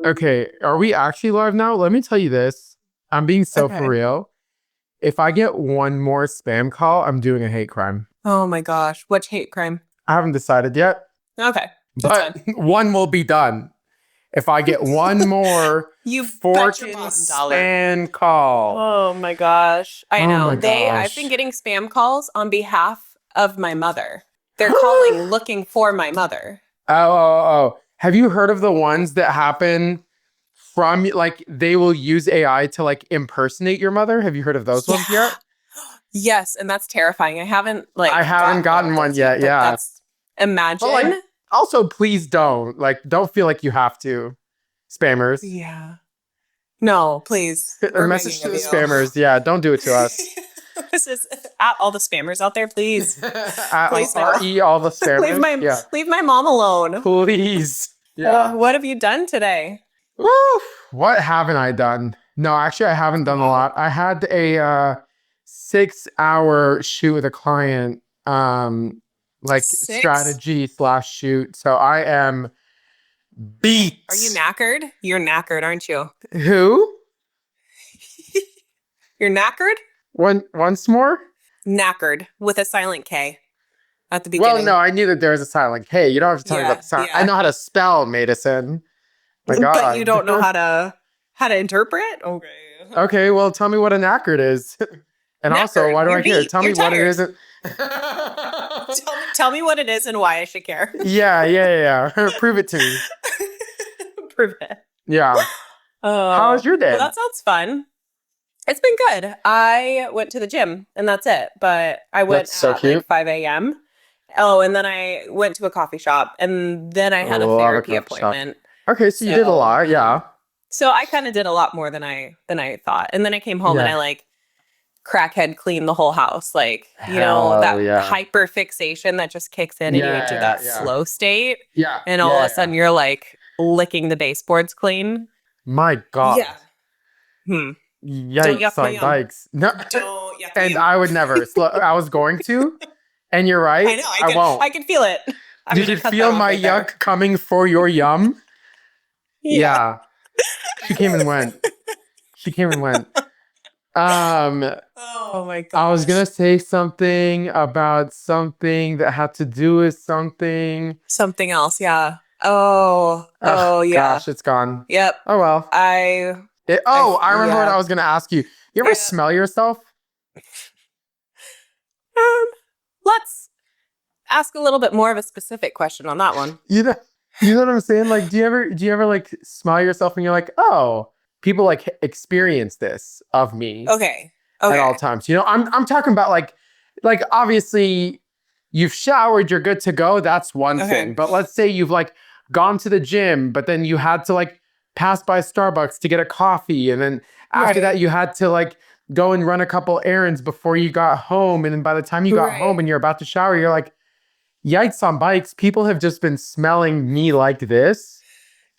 Okay, are we actually live now? Let me tell you this. I'm being so for real. If I get one more spam call, I'm doing a hate crime. Oh my gosh. Which hate crime? I haven't decided yet. Okay. But one will be done. If I get one more You've bet your bottom dollar. spam call. Oh my gosh. I know. my gosh. I've been getting spam calls on behalf of my mother. They're calling looking for my mother. Oh. Have you heard of the ones that happen from, like, they will use AI to, like, impersonate your mother? Have you heard of those ones yet? Yes, and that's terrifying. I haven't gotten one yet, yeah. That's, imagine. But, like, also, please don't. Like, don't feel like you have to. Spammers. Yeah. No, please. A message to the spammers. Yeah, don't do it to us. This is at all the spammers out there, please. Please no. RE all the spammers. Leave my mom alone. Please. Yeah. What have you done today? What haven't I done? No, actually, I haven't done a lot. I had a 6-hour shoot with a client, strategy / shoot. So I am beat. Are you knackered? You're knackered, aren't you? Who? You're knackered? Once more? Knackered with a silent K at the beginning. Well, no, I knew that there was a silent K. You don't have to tell me about the sound. Yeah. I know how to spell Madison. My God. But you don't know how to interpret? Okay. Okay, well, tell me what a knackered is. And knackered. Also, why do I care? Tell me what it isn't. Tell me what it is and why I should care. Yeah. Prove it to me. Prove it. Yeah. How was your day? Well, that sounds fun. It's been good. I went to the gym and that's it. But I went at like 5 a.m. Oh, and then I went to a coffee shop and then I had a therapy appointment. Okay, so you did a lot, yeah. So I kind of did a lot more than I thought. And then I came home and I like crackhead cleaned the whole house. Like, that hyper fixation that just kicks in and you enter that flow state. Yeah. And all of a sudden you're like licking the baseboards clean. My God. Yeah. Yikes on bikes. No. Don't yuck and I would never. I was going to. And you're right. I know. I won't. I can feel it. Did you feel my yuck coming for your yum? Yeah. She came and went. Oh my God. I was going to say something about something that had to do with something. Something else, yeah. Oh, yeah. Gosh, it's gone. Yep. Oh, well. I remember what I was going to ask you. You ever smell yourself? Let's ask a little bit more of a specific question on that one. You know what I'm saying? Like, do you ever like smell yourself and you're like, oh, people like experience this of me. Okay. At all times. I'm talking about like obviously you've showered, you're good to go. That's one thing. But let's say you've like gone to the gym, but then you had to like pass by Starbucks to get a coffee. And then after that, you had to like go and run a couple errands before you got home. And then by the time you got home and you're about to shower, you're like, yikes on bikes. People have just been smelling me like this.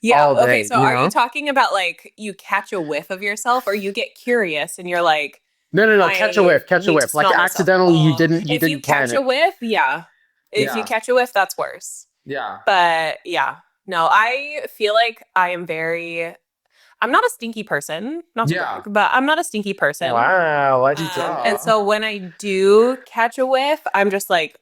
Yeah. All day, okay. So are you talking about like you catch a whiff of yourself or you get curious and you're like, no, catch a whiff. Like accidentally you didn't if you catch a whiff, If you catch a whiff, that's worse. Yeah. But yeah. No, I feel like I'm not a stinky person. Not to brag, but I'm not a stinky person. Wow. Let's and so when I do catch a whiff, I'm just like,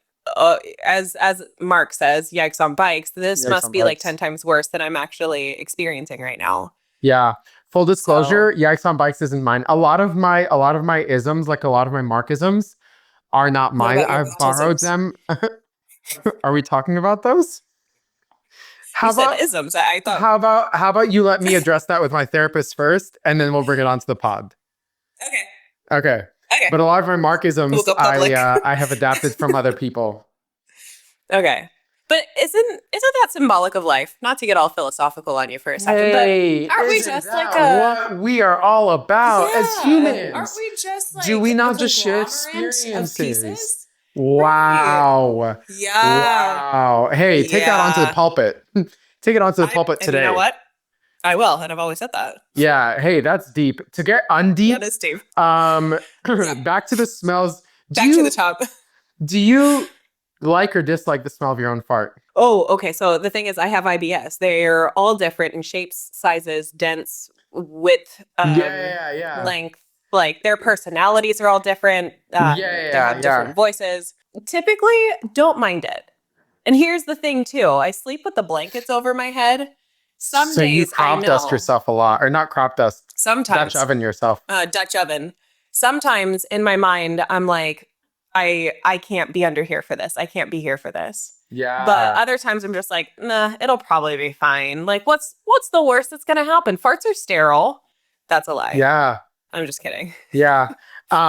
as Mark says, yikes on bikes. This must be like 10 times worse than I'm actually experiencing right now. Yeah. Full disclosure, yikes on bikes isn't mine. A lot of my isms, like a lot of my Markisms, are not mine. I've borrowed them. Are we talking about those? How about isms? I thought. How about you let me address that with my therapist first, and then we'll bring it onto the pod. Okay. But a lot of my Markisms, I have adapted from other people. Okay. But isn't that symbolic of life? Not to get all philosophical on you for a second, but aren't we just like what we are all about as humans? Aren't we just like do we not just share experiences? Wow. Right. Yeah. Wow. Hey, take that onto the pulpit. Take it onto the pulpit today. You know what? I will, and I've always said that. Yeah. Hey, that's deep. To get undeep. That is deep. Back to the smells. Back to the top. Do you like or dislike the smell of your own fart? Oh, okay. So the thing is, I have IBS. They're all different in shapes, sizes, dense, width, length. Like their personalities are all different. They have different voices. Typically, don't mind it. And here's the thing too. I sleep with the blankets over my head. Some So days you crop dust yourself a lot, or not crop dust. Sometimes Dutch oven yourself. Dutch oven. Sometimes in my mind, I'm like, I can't be under here for this. I can't be here for this. Yeah. But other times I'm just like, nah, it'll probably be fine. Like, what's the worst that's gonna happen? Farts are sterile. That's a lie. Yeah. I'm just kidding. Yeah.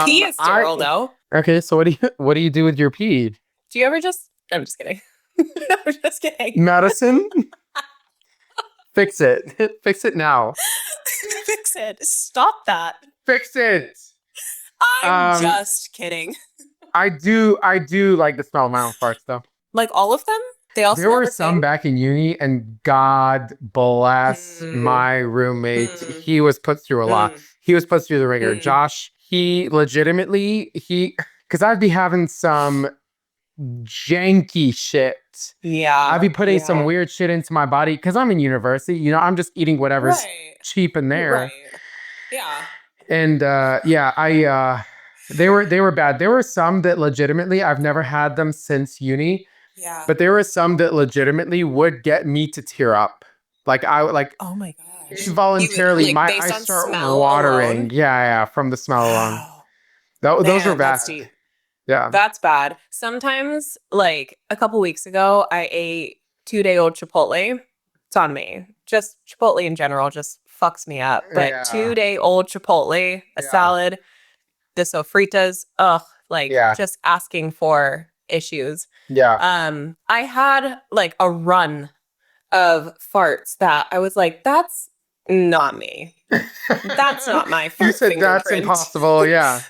Pee is sterile though. Okay, so what do you do with your pee? Do you ever just? I'm just kidding. I'm just kidding. Medicine? Fix it. Fix it now. Fix it. Stop that. Fix it. I'm just kidding. I do like the smell of my own farts though. Like all of them? They all. There were some back in uni, and God bless my roommate. He was put through a lot. He was put through the ringer. Josh, he legitimately, because I'd be having some janky shit. Yeah. I'd be putting some weird shit into my body because I'm in university. You know, I'm just eating whatever's cheap in there. Right. Yeah. And they were bad. There were some that legitimately, I've never had them since uni. Yeah. But there were some that legitimately would get me to tear up. Like I like, oh my gosh. Involuntarily, my eyes start watering. Alone? Yeah, from the smell alone. Those were bad. That's deep. Yeah. That's bad. Sometimes, like a couple weeks ago, I ate 2-day-old Chipotle. It's on me. Just Chipotle in general just fucks me up. But 2-day-old Chipotle, a salad, the sofritas, just asking for issues. Yeah. I had like a run of farts that I was like, that's not me. That's not my fart. You said that's impossible. Yeah.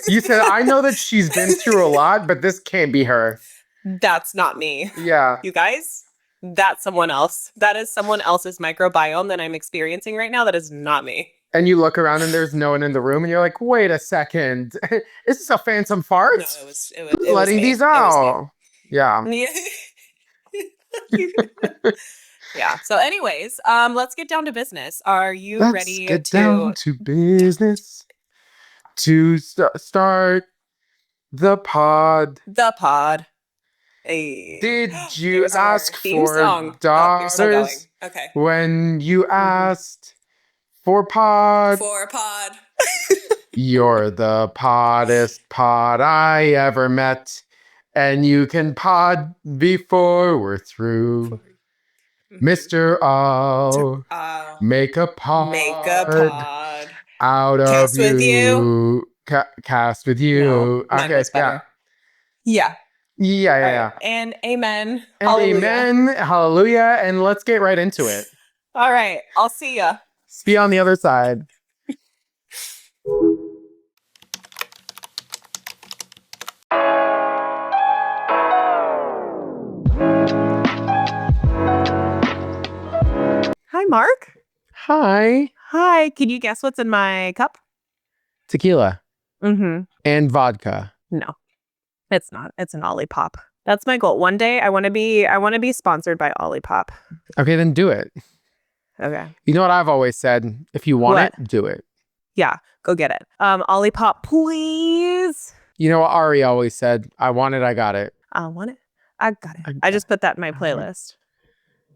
You said, I know that she's been through a lot, but this can't be her. That's not me. Yeah. You guys, that's someone else. That is someone else's microbiome that I'm experiencing right now. That is not me. And you look around and there's no one in the room and you're like, wait a second. Is this a phantom fart? No, it was letting these out. Yeah. Yeah. So anyways, let's get down to business. Are you ready to... Let's get down to business to start the pod. The pod. Hey. Did you ask for daughters when you asked for pod? For pod. You're the poddest pod I ever met. And you can pod before we're through. Mr. O, make a pod out of you. Cast with you. No, okay, yeah. Yeah. And amen. And hallelujah. Amen. Hallelujah. And let's get right into it. All right. I'll see ya. See you on the other side. Hi, Mark. Hi. Hi. Can you guess what's in my cup? Tequila. Mm-hmm. And vodka. No, it's not. It's an Olipop. That's my goal. One day I want to be sponsored by Olipop. Okay, then do it. Okay. You know what I've always said? If you want it, do it. Yeah, go get it. Olipop, please. You know what Ari always said? I want it, I got it. I want it, I got it. I just put that in my playlist.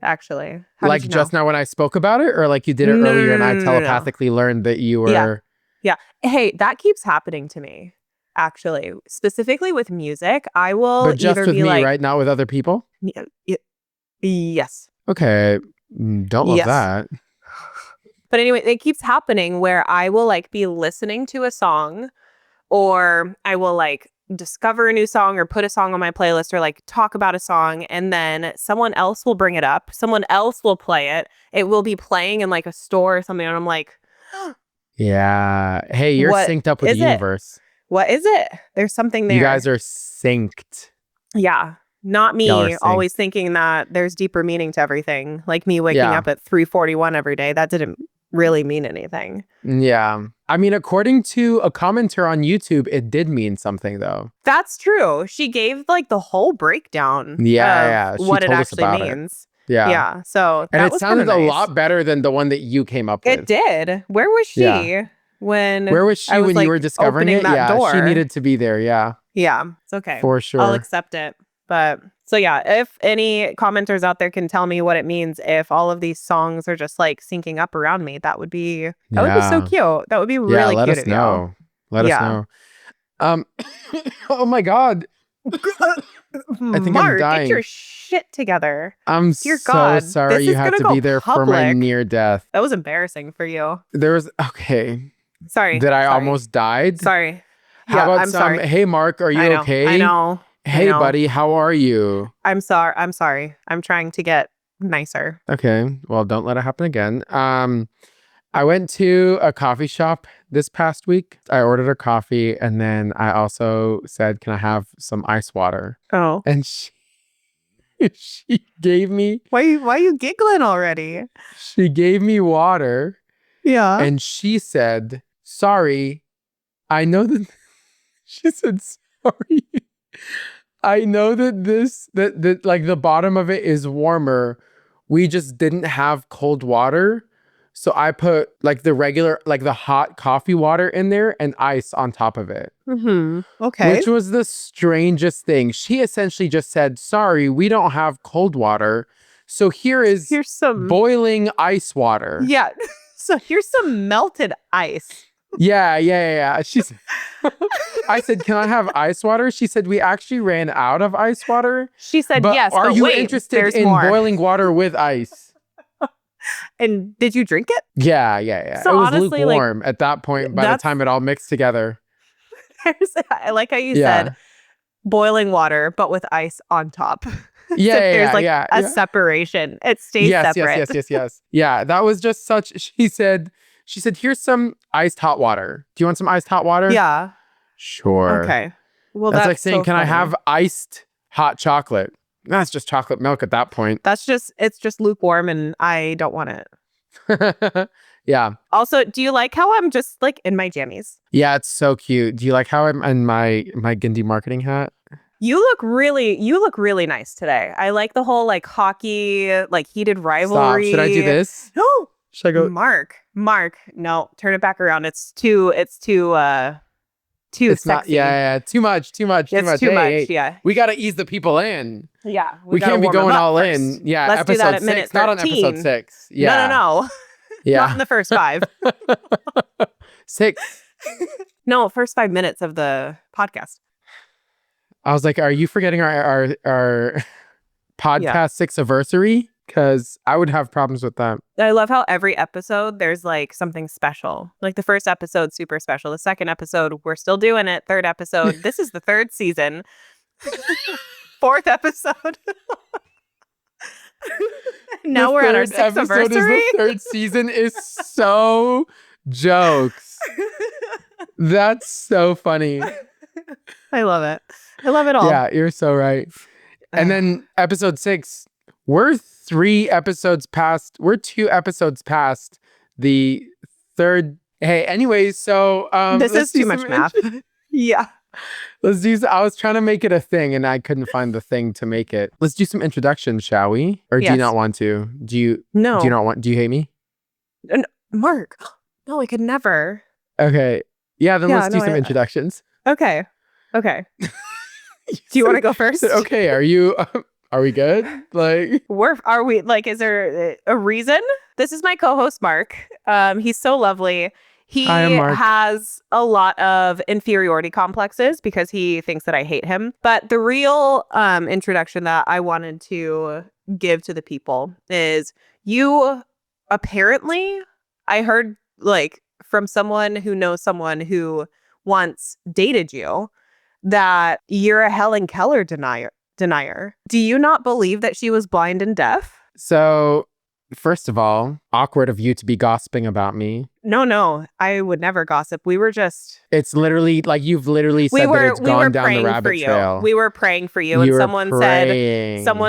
Actually. Like just now when I spoke about it, or like you did it earlier and I telepathically learned that you were... Yeah. Hey, that keeps happening to me, actually. Specifically with music, I will But just with me, right? Not with other people? Yes. Okay. Don't love that. But anyway, it keeps happening where I will like be listening to a song, or I will like discover a new song or put a song on my playlist or like talk about a song, and then someone else will bring it up. Someone else will play it. It will be playing in like a store or something, and I'm like, yeah. Hey, you're synced up with the universe. What is it? There's something there. You guys are synced. Yeah. Not me always thinking that there's deeper meaning to everything. Like me waking up at 3:41 every day. That didn't really mean anything. Yeah. I mean, according to a commenter on YouTube, it did mean something though. That's true. She gave like the whole breakdown of what it actually means. Yeah. So and that it was sounded nice. a lot better than the one that you came up with. It did. Where was she when you were discovering it? That door? She needed to be there. Yeah. Yeah. It's okay. For sure. I'll accept it. But so yeah, if any commenters out there can tell me what it means, if all of these songs are just like syncing up around me, that would be so cute. That would be really cute. Let us know. Let us know. Oh my God. I think I'm dying. Get your shit together. I'm Dear so God, sorry you had to be there for my near death. That was embarrassing for you. Sorry. That I almost died. Sorry. How about sorry. Hey Mark, are you okay? I know. Hey buddy, how are you? I'm sorry. I'm trying to get nicer. Okay. Well, don't let it happen again. I went to a coffee shop this past week. I ordered a coffee and then I also said, can I have some ice water? Oh. And she gave me... Why are you giggling already? She gave me water. Yeah. And she said, sorry, I know that... She said, sorry. I know that like the bottom of it is warmer. We just didn't have cold water. So I put like the regular, like the hot coffee water in there and ice on top of it. Okay. Which was the strangest thing. She essentially just said, sorry, we don't have cold water. So here's some boiling ice water. Yeah. So here's some melted ice. Yeah. I said, can I have ice water? She said, we actually ran out of ice water. She said, yes, are you interested in boiling water with ice? And did you drink it? Yeah. So it was honestly, lukewarm at that point by the time it all mixed together. I like how you said boiling water, but with ice on top. There's a separation. It stays separate. Yes. Yeah, that was just such... She said, here's some iced hot water. Do you want some iced hot water? Yeah. Sure. Okay. Well, that's like saying, can I have iced hot chocolate? That's just chocolate milk at that point. It's just lukewarm and I don't want it. Yeah. Also, do you like how I'm just like in my jammies? Yeah, it's so cute. Do you like how I'm in my Gindi marketing hat? You look really nice today. I like the whole like hockey, like heated rivalry. Stop. Should I do this? No. Should I go? Mark. No, turn it back around. It's too sexy. Not, yeah. Too much. Too much. Hey. Yeah. We got to ease the people in. Yeah. We can't be going all first. In. Yeah. Let's do that at minute 13. Not on episode 6. Yeah. No. Yeah. Not in the first 5. 6. No, first 5 minutes of the podcast. I was like, are you forgetting our podcast 6th anniversary? Because I would have problems with that. I love how every episode there's like something special. Like the first episode, super special. The second episode, we're still doing it. Third episode, this is the 3rd season. 4th episode. Now we're at our 6th anniversary. The 3rd season is so jokes. That's so funny. I love it. I love it all. Yeah, you're so right. And then episode 6, we're 2 episodes past the 3rd. Hey, anyways, so this is too much math. Yeah. Let's do. I was trying to make it a thing and I couldn't find the thing to make it. Let's do some introductions, shall we? Or do you not want to? Do you hate me? Mark. No, I could never. Okay. Yeah, then let's do some introductions. Okay. Do you want to go first? Okay. Are we good? Like, are we like, is there a reason? This is my co-host, Mark. He's so lovely. He has a lot of inferiority complexes because he thinks that I hate him. But the real introduction that I wanted to give to the people is you apparently, I heard like from someone who knows someone who once dated you, that you're a Helen Keller denier. Do you not believe that she was blind and deaf? So, first of all, awkward of you to be gossiping about me. No, I would never gossip. We were just... It's literally, like, you've literally said that it's gone down the rabbit trail. We were praying for you, and someone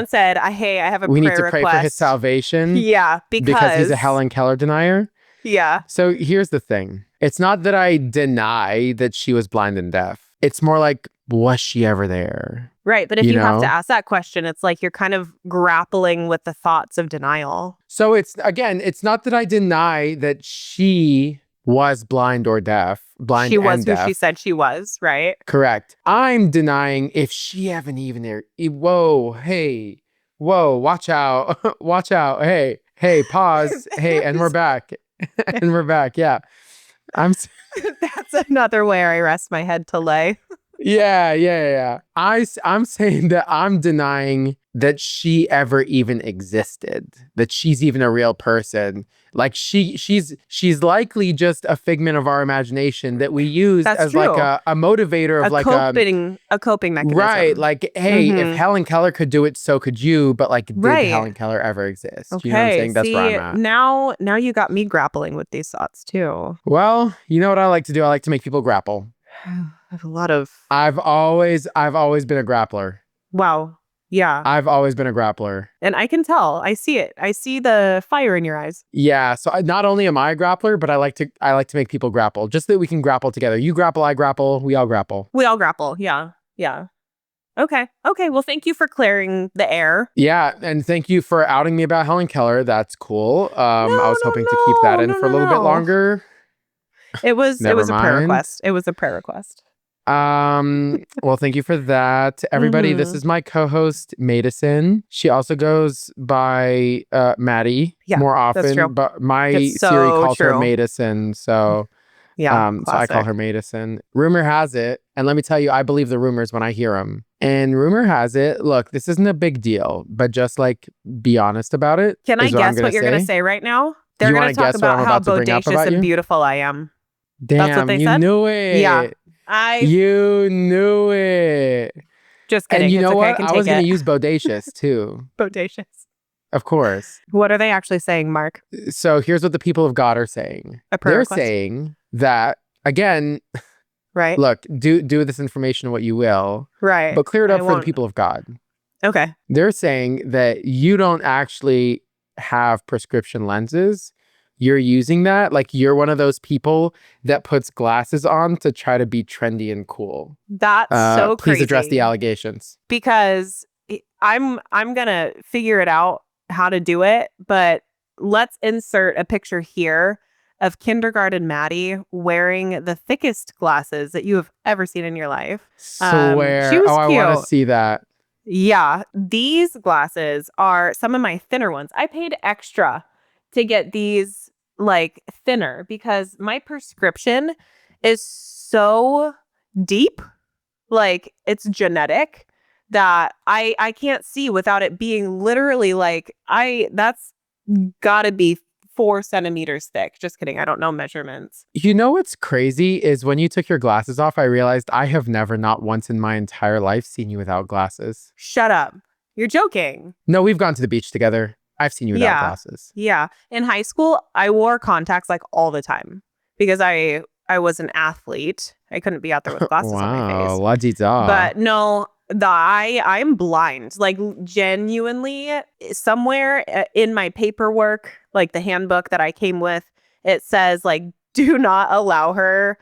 said, hey, I have a prayer request. We need to pray for his salvation? Yeah, because he's a Helen Keller denier? Yeah. So here's the thing. It's not that I deny that she was blind and deaf. It's more like, was she ever there? Right. But if you have to ask that question, it's like you're kind of grappling with the thoughts of denial. So it's not that I deny that she was blind or deaf. She was who she said she was, right? Correct. I'm denying if she haven't even... Whoa, hey. Whoa, watch out. Watch out. Hey, pause. Hey, and we're back. And we're back. Yeah. That's another way I rest my head to lay. Yeah. I'm saying that I'm denying that she ever even existed, that she's even a real person. Like she's likely just a figment of our imagination that we use as true. Like a motivator of a coping mechanism. Right. Like, hey, if Helen Keller could do it, so could you. But like, did Helen Keller ever exist? Okay. You know what I'm saying? That's where I'm at. Now you got me grappling with these thoughts too. Well, you know what I like to do? I like to make people grapple. I have a lot of... I've always been a grappler. Wow. Yeah. I've always been a grappler. And I can tell. I see it. I see the fire in your eyes. Yeah. So not only am I a grappler, but I like to make people grapple, just that we can grapple together. You grapple, I grapple, we all grapple. We all grapple. Yeah. Okay. Well, thank you for clearing the air. Yeah. And thank you for outing me about Helen Keller. That's cool. I was hoping to keep that in for a little bit longer. It was a prayer request. It was a prayer request. Well, thank you for that. Everybody, this is my co-host, Madison. She also goes by Mady more often. That's true. But my Siri calls her Madison. So so I call her Madison. Rumor has it, and let me tell you, I believe the rumors when I hear them. And rumor has it, look, this isn't a big deal, but just like be honest about it. Can I guess what you're going to say right now? They're going to talk about how bodacious and beautiful I am. Damn, that's what they said? Knew it. Yeah. You knew it. Just kidding. And you know what? I was going to use bodacious too. Bodacious. Of course. What are they actually saying, Mark? So here's what the people of God are saying. They're saying that, again, right? Look, do this information what you will. Right. But clear it up for the people of God. Okay. They're saying that you don't actually have prescription lenses. You're using that. Like you're one of those people that puts glasses on to try to be trendy and cool. That's so crazy. Please address the allegations. Because I'm going to figure it out how to do it. But let's insert a picture here of kindergarten Mady wearing the thickest glasses that you have ever seen in your life. Swear. She was cute. I want to see that. Yeah. These glasses are some of my thinner ones. I paid extra to get these like thinner because my prescription is so deep, like it's genetic, that I can't see without it being literally like that's gotta be 4 centimeters thick. Just kidding. I don't know measurements. You know what's crazy is when you took your glasses off, I realized I have never, not once in my entire life, seen you without glasses. Shut up. You're joking. No, we've gone to the beach together. I've seen you without glasses. Yeah. In high school, I wore contacts like all the time because I was an athlete. I couldn't be out there with glasses on my face. Wow, la-di-da. But no, I'm blind. Like genuinely, somewhere in my paperwork, like the handbook that I came with, it says like, do not allow her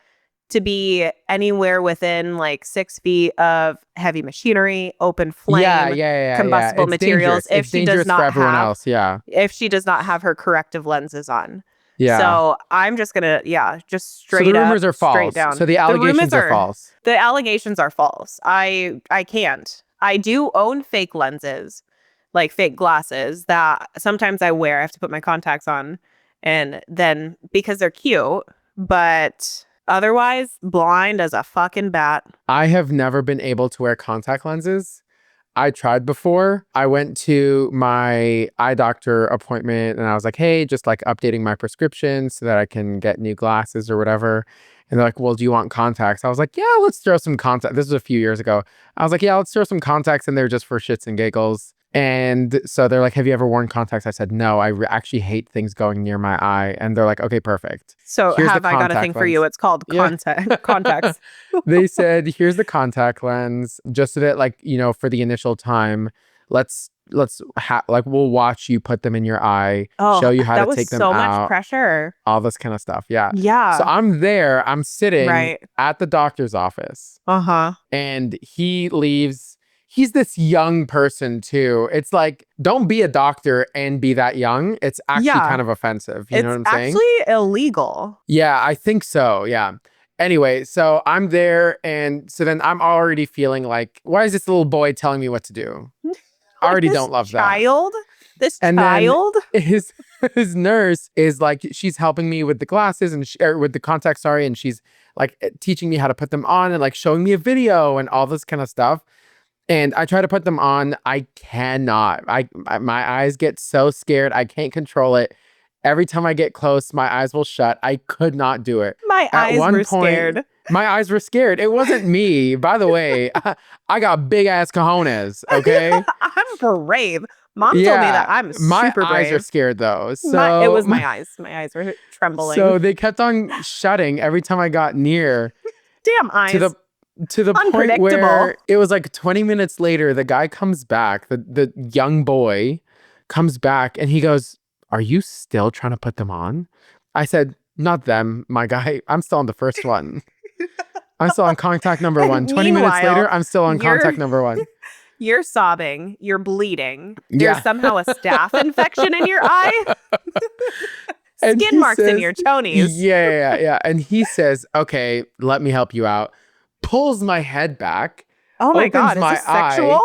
to be anywhere within like 6 feet of heavy machinery, open flame, combustible materials. If she does not if she does not have her corrective lenses on. Yeah. So I'm just gonna just straight up. So the rumors are false. Straight down. So the allegations are false. The allegations are false. I can't. I do own fake lenses, like fake glasses that sometimes I wear. I have to put my contacts on, and then because they're cute, but otherwise, blind as a fucking bat. I have never been able to wear contact lenses. I tried before. I went to my eye doctor appointment and I was like, hey, just like updating my prescription so that I can get new glasses or whatever. And they're like, well, do you want contacts? I was like, yeah, let's throw some contacts. This was a few years ago. I was like, yeah, let's throw some contacts in there just for shits and giggles. And so they're like, have you ever worn contacts? I said, no, I actually hate things going near my eye. And they're like, okay, perfect. So have I got a thing for you? It's called contacts. They said, here's the contact lens, just so that like, for the initial time, let's we'll watch you put them in your eye, Oh, show you how that to was take them so out, much pressure. all this kind of stuff. Yeah. Yeah. So I'm there, I'm sitting Right. at the doctor's office. Uh-huh. And he leaves. He's this young person too. It's like, don't be a doctor and be that young. It's actually kind of offensive. You know what I'm saying? It's actually illegal. Yeah, I think so. Yeah. Anyway, so I'm there, and so then I'm already feeling like, why is this little boy telling me what to do? I already don't love that. This and child? Then his nurse is like, she's helping me with the glasses and with the contacts, sorry, and she's like teaching me how to put them on and like showing me a video and all this kind of stuff. And I try to put them on. I cannot. My eyes get so scared. I can't control it. Every time I get close, my eyes will shut. I could not do it. My eyes were scared. My eyes were scared. It wasn't me. By the way, I got big ass cojones, okay? I'm brave. Mom told me that I'm super brave. My eyes are scared though. So it was my eyes. My eyes were trembling. So they kept on shutting every time I got near. Damn eyes. To the point where it was like 20 minutes later, the guy comes back, the young boy comes back and he goes, "Are you still trying to put them on?" I said, "Not them, my guy. I'm still on the first one. I'm still on contact number 1. 20 minutes later, I'm still on contact number 1. You're sobbing. You're bleeding. There's somehow a staph infection in your eye. Skin marks in your chonies. Yeah. And he says, "Okay, let me help you out." Pulls my head back. Oh my God, is this sexual?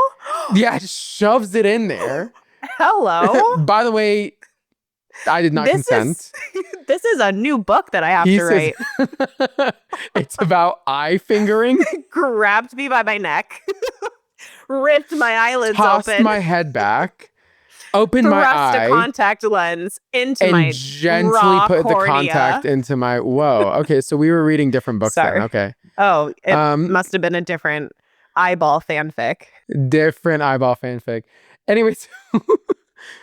Yeah, shoves it in there. Hello. By the way, I did not consent. This is a new book that I have to write. It's about eye fingering. Grabbed me by my neck. Ripped my eyelids tossed open. My head back. Opened my eye. Thrust a contact lens into and my gently raw put cornea. the contact into my... Whoa. Okay, so we were reading different books then. Okay. Oh, it must have been a different eyeball fanfic. Different eyeball fanfic. Anyways,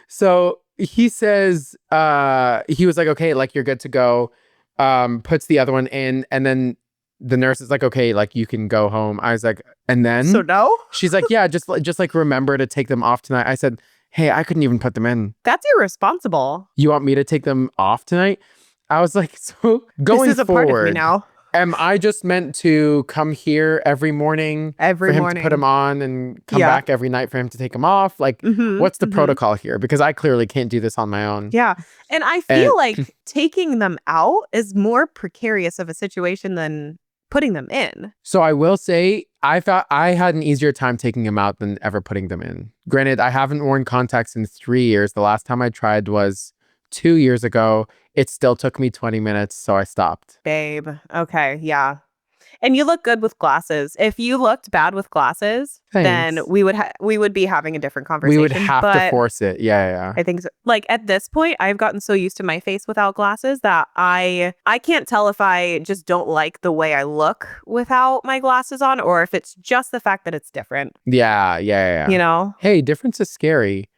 so he says, he was like, "Okay, like you're good to go." Puts the other one in, and then the nurse is like, "Okay, like you can go home." I was like, "And then?" So no? She's like, "Yeah, just like remember to take them off tonight." I said, "Hey, I couldn't even put them in." That's irresponsible. You want me to take them off tonight? I was like, so going this is forward, a part of me now. Am I just meant to come here every morning for him to put them on and come back every night for him to take them off? Like, what's the protocol here? Because I clearly can't do this on my own. Yeah. And I feel like taking them out is more precarious of a situation than putting them in. So I will say, I thought I had an easier time taking them out than ever putting them in. Granted, I haven't worn contacts in 3 years. The last time I tried was 2 years ago. It still took me 20 minutes, so I stopped. Babe. Okay, yeah. And you look good with glasses. If you looked bad with glasses, then we would be having a different conversation. We would have to force it. Yeah. I think so. Like at this point, I've gotten so used to my face without glasses that I can't tell if I just don't like the way I look without my glasses on, or if it's just the fact that it's different. Yeah. You know? Hey, difference is scary.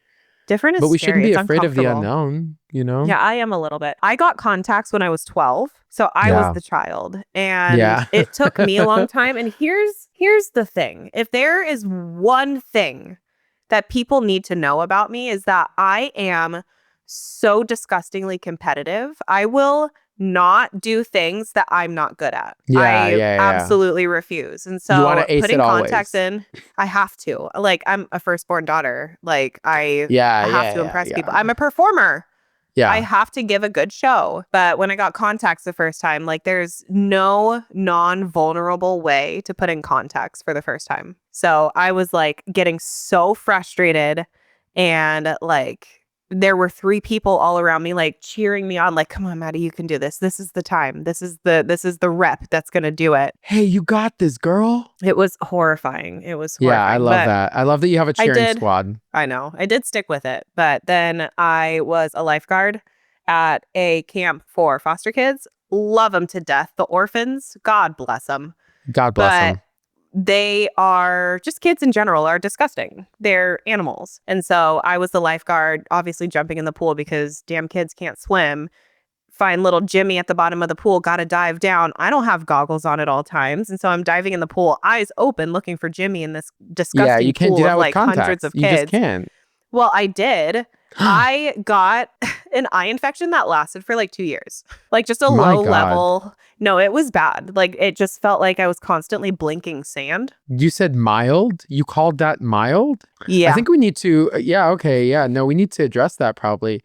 Different is But we scary. shouldn't be afraid of the unknown, you know? Yeah, I am a little bit. I got contacts when I was 12, so I was the child. And it took me a long time. And here's the thing. If there is one thing that people need to know about me is that I am so disgustingly competitive. I will not do things that I'm not good at. I absolutely refuse. And so putting contacts in, I have to. Like, I'm a firstborn daughter. Like, I have to impress people. I'm a performer. Yeah. I have to give a good show. But when I got contacts the first time, like, there's no non-vulnerable way to put in contacts for the first time. So I was like getting so frustrated, and like there were 3 people all around me, like cheering me on, like, "Come on, Mady, you can do this. This is the time. This is the rep that's going to do it. Hey, you got this, girl." It was horrifying. It was horrifying. Yeah, I love that. I love that you have a cheering squad. I know. I did stick with it. But then I was a lifeguard at a camp for foster kids. Love them to death. The orphans, God bless them. God bless them. They are just, kids in general are disgusting. They're animals. And so I was the lifeguard, obviously jumping in the pool because damn kids can't swim. Find little Jimmy at the bottom of the pool, got to dive down. I don't have goggles on at all times. And so I'm diving in the pool, eyes open, looking for Jimmy in this disgusting you can't pool do that of with like contacts. hundreds of kids. You just can't. Well, I did. I got an eye infection that lasted for like 2 years. Like just a My low God. level. No, it was bad. Like it just felt like I was constantly blinking sand. You said mild? You called that mild? Yeah. I think we need to, yeah, okay, yeah. No, we need to address that probably.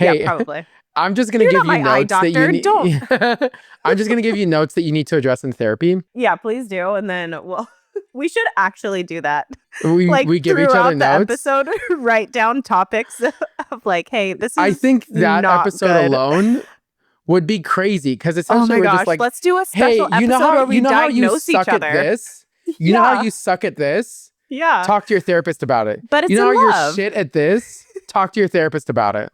Yeah, Hey, probably. I'm just gonna You're give not you my eye notes that you doctor. need. Don't. I'm just gonna give you notes that you need to address in therapy. Yeah, please do. And then, well, we should actually do that. We give each other Throughout the notes. episode, write down topics of like, hey, this is I think that not episode good. alone would be crazy because essentially we're just like, let's do a hey, special episode where we diagnose each at other. this? You know how you suck at this? Yeah. Talk to your therapist about it. But it's you know how love. you're shit at this? Talk to your therapist about it.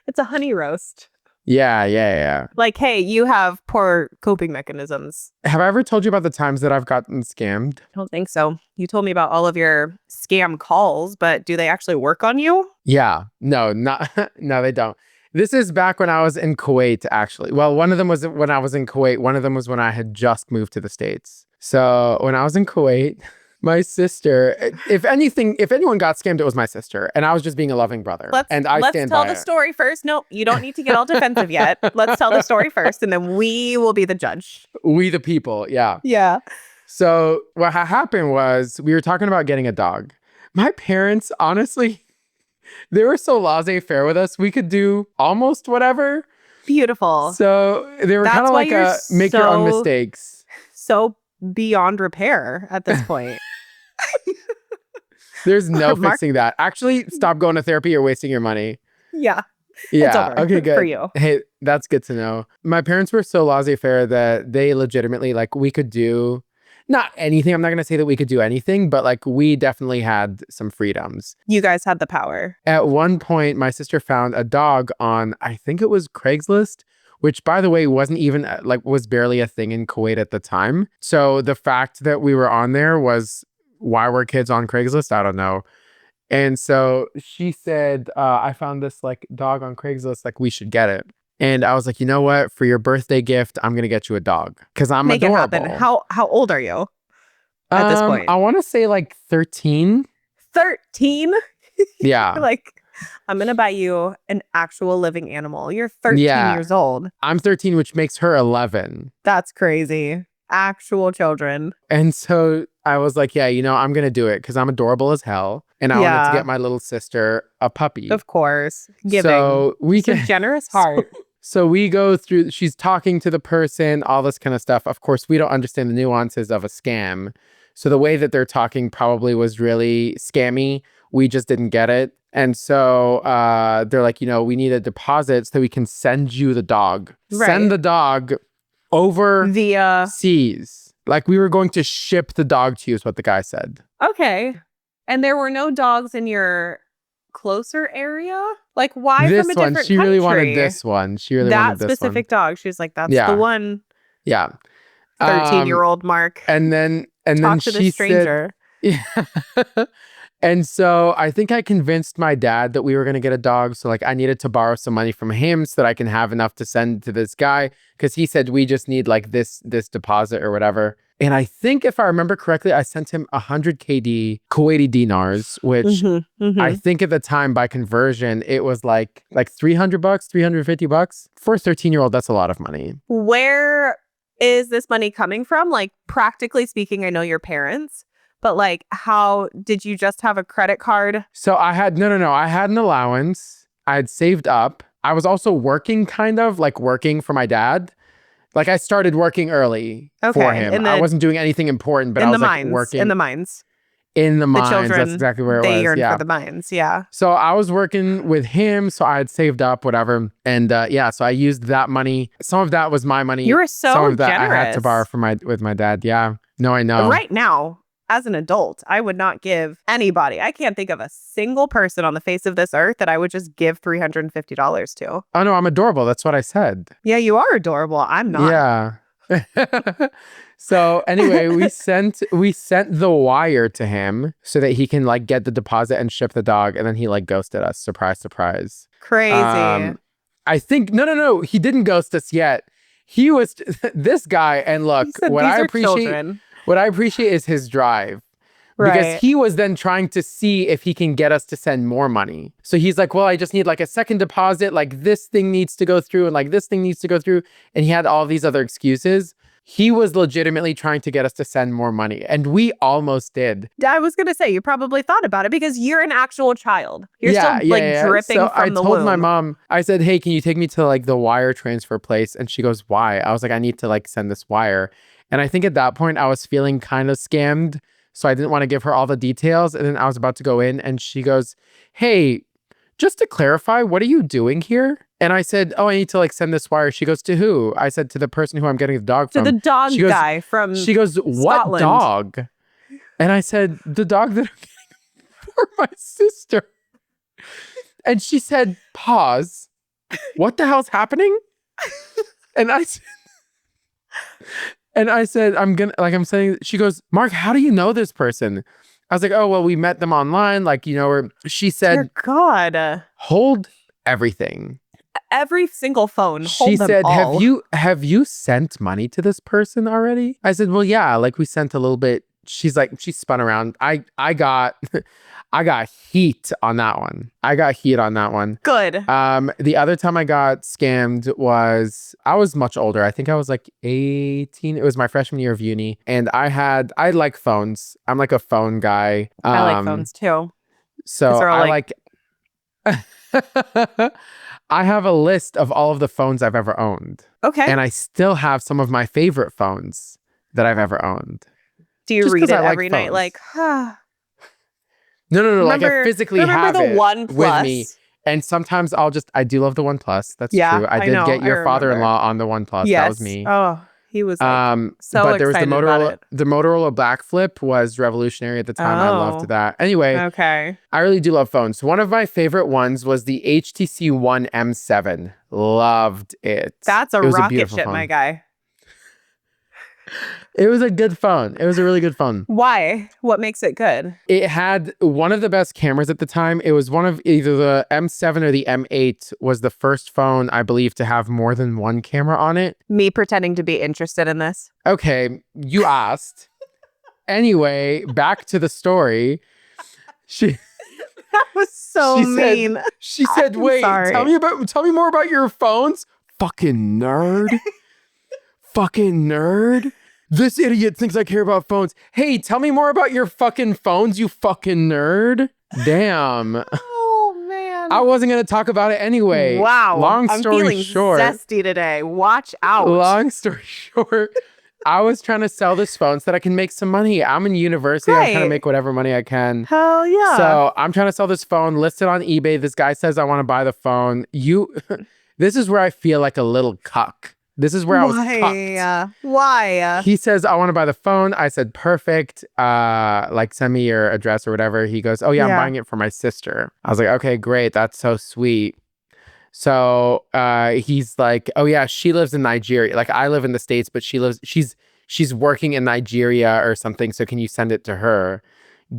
It's a honey roast. Yeah. Like, hey, you have poor coping mechanisms. Have I ever told you about the times that I've gotten scammed? I don't think so. You told me about all of your scam calls, but do they actually work on you? Yeah. No, no, they don't. This is back when I was in Kuwait, actually. Well, one of them was when I was in Kuwait. One of them was when I had just moved to the States. So when I was in Kuwait, my sister, if anyone got scammed, it was my sister. And I was just being a loving brother. Let's tell the story first. No, you don't need to get all defensive yet. Let's tell the story first, and then we will be the judge. We the people, yeah. Yeah. So what happened was we were talking about getting a dog. My parents, honestly, they were so laissez-faire with us. We could do almost whatever. Beautiful. So they were kind of like make your own mistakes. So beyond repair at this point. There's no fixing that. Actually, stop going to therapy. You're wasting your money. Yeah. Yeah. It's over okay, good. For you. Hey, that's good to know. My parents were so laissez-faire that they legitimately, like, we could do not anything. I'm not going to say that we could do anything, but like we definitely had some freedoms. You guys had the power. At one point, my sister found a dog on, I think it was Craigslist, which by the way, wasn't even was barely a thing in Kuwait at the time. So the fact that we were on there was, why were kids on Craigslist? I don't know. And so she said, I found this like dog on Craigslist, like we should get it. And I was like, you know what? For your birthday gift, I'm going to get you a dog because I'm adorable. It happen. How old are you at this point? I want to say like 13. 13? Yeah. Like, I'm going to buy you an actual living animal. You're 13 years old. I'm 13, which makes her 11. That's crazy. Actual children. And so I was like, yeah, you know, I'm going to do it because I'm adorable as hell. And I wanted to get my little sister a puppy. Of course. Giving. So we can. Generous heart. So we go through, she's talking to the person, all this kind of stuff. Of course, we don't understand the nuances of a scam. So the way that they're talking probably was really scammy. We just didn't get it. And so they're like, you know, we need a deposit so we can send you the dog. Right. Send the dog over via seas. Like we were going to ship the dog to you is what the guy said. Okay. And there were no dogs in your closer area? Like why this from a one, different she country? Really wanted this one. She really wanted this one. That specific dog. She's like, that's the one. Yeah. 13-year-old Mark. And then talk to the stranger. Said, yeah. And so I think I convinced my dad that we were going to get a dog. So like I needed to borrow some money from him so that I can have enough to send to this guy. Because he said we just need like this deposit or whatever. And I think if I remember correctly, I sent him 100 KD Kuwaiti dinars, which I think at the time by conversion, it was like $300, $350. For a 13-year-old, that's a lot of money. Where is this money coming from? Like practically speaking, I know your parents. But like, how did you just have a credit card? So I had, no. I had an allowance. I had saved up. I was also working working for my dad. Like I started working early for him. I wasn't doing anything important, but I was working. In the mines. In the mines. Children, that's exactly where it was. They yearned for the mines. Yeah. So I was working with him. So I had saved up, whatever. And so I used that money. Some of that was my money. You were so Some of that generous. I had to borrow with my dad. Yeah. No, I know. Right now, as an adult, I would not give anybody. I can't think of a single person on the face of this earth that I would just give $350 to. Oh, no, I'm adorable. That's what I said. Yeah, you are adorable. I'm not. Yeah. So anyway, we sent the wire to him so that he can like get the deposit and ship the dog. And then he like ghosted us. Surprise, surprise. Crazy. I think, no. He didn't ghost us yet. He was this guy. And look, what I appreciate is his drive. Because he was then trying to see if he can get us to send more money. So he's like, well, I just need like a second deposit. Like this thing needs to go through and like this thing needs to go through. And he had all these other excuses. He was legitimately trying to get us to send more money. And we almost did. I was going to say, you probably thought about it because you're an actual child. You're still dripping so from the womb. I told womb. my mom, I said, hey, can you take me to like the wire transfer place? And she goes, why? I was like, I need to like send this wire. And I think at that point I was feeling kind of scammed. So I didn't want to give her all the details. And then I was about to go in and she goes, hey, just to clarify, what are you doing here? And I said, oh, I need to like send this wire. She goes, to who? I said, to the person who I'm getting the dog from. To the dog guy from She goes, what Scotland. dog? And I said, the dog that I'm getting for my sister. And she said, pause. What the hell's happening? And I said, I'm saying, she goes, Mark, how do you know this person? I was like, oh, well, we met them online. Like, you know, or she said, dear God, hold everything. Every single phone. She said, have you sent money to this person already? I said, well, yeah, like we sent a little bit. She's like, she spun around. I got heat on that one. Good. The other time I got scammed was, I was much older. I think I was like 18. It was my freshman year of uni. And I like phones. I'm like a phone guy. I like phones too. So I I have a list of all of the phones I've ever owned. Okay. And I still have some of my favorite phones that I've ever owned. Do you read it every night like, No. Like I physically have the it One with me. And sometimes I do love the One Plus. That's true. I did get your father-in-law on the One Plus. Yes. That was me. Oh, he was like, so but there was excited about it. The Motorola Black Flip was revolutionary at the time. I loved that. Anyway, okay. I really do love phones. One of my favorite ones was the HTC One M7. Loved it. That's a rocket ship, my guy. It was a good phone. It was a really good phone. Why? What makes it good? It had one of the best cameras at the time. It was one of either the M7 or the M8 was the first phone, I believe, to have more than one camera on it. Me pretending to be interested in this. Okay, you asked. Anyway, back to the story. That was so mean. She said, wait, tell me more about your phones. Fucking nerd. Fucking nerd. This idiot thinks I care about phones. Hey, tell me more about your fucking phones, you fucking nerd. Damn. Oh, man. I wasn't going to talk about it anyway. Wow. Long story short. I'm feeling zesty today. Watch out. Long story short, I was trying to sell this phone so that I can make some money. I'm in university. I'm trying to make whatever money I can. Hell yeah. So I'm trying to sell this phone, listed on eBay. This guy says I want to buy the phone. This is where I feel like a little cuck. This is where I was cucked. Why? He says, I want to buy the phone. I said, perfect. Like, send me your address or whatever. He goes, oh, yeah, I'm buying it for my sister. I was like, okay, great. That's so sweet. So he's like, oh, yeah, she lives in Nigeria. Like, I live in the States, but she's working in Nigeria or something. So can you send it to her?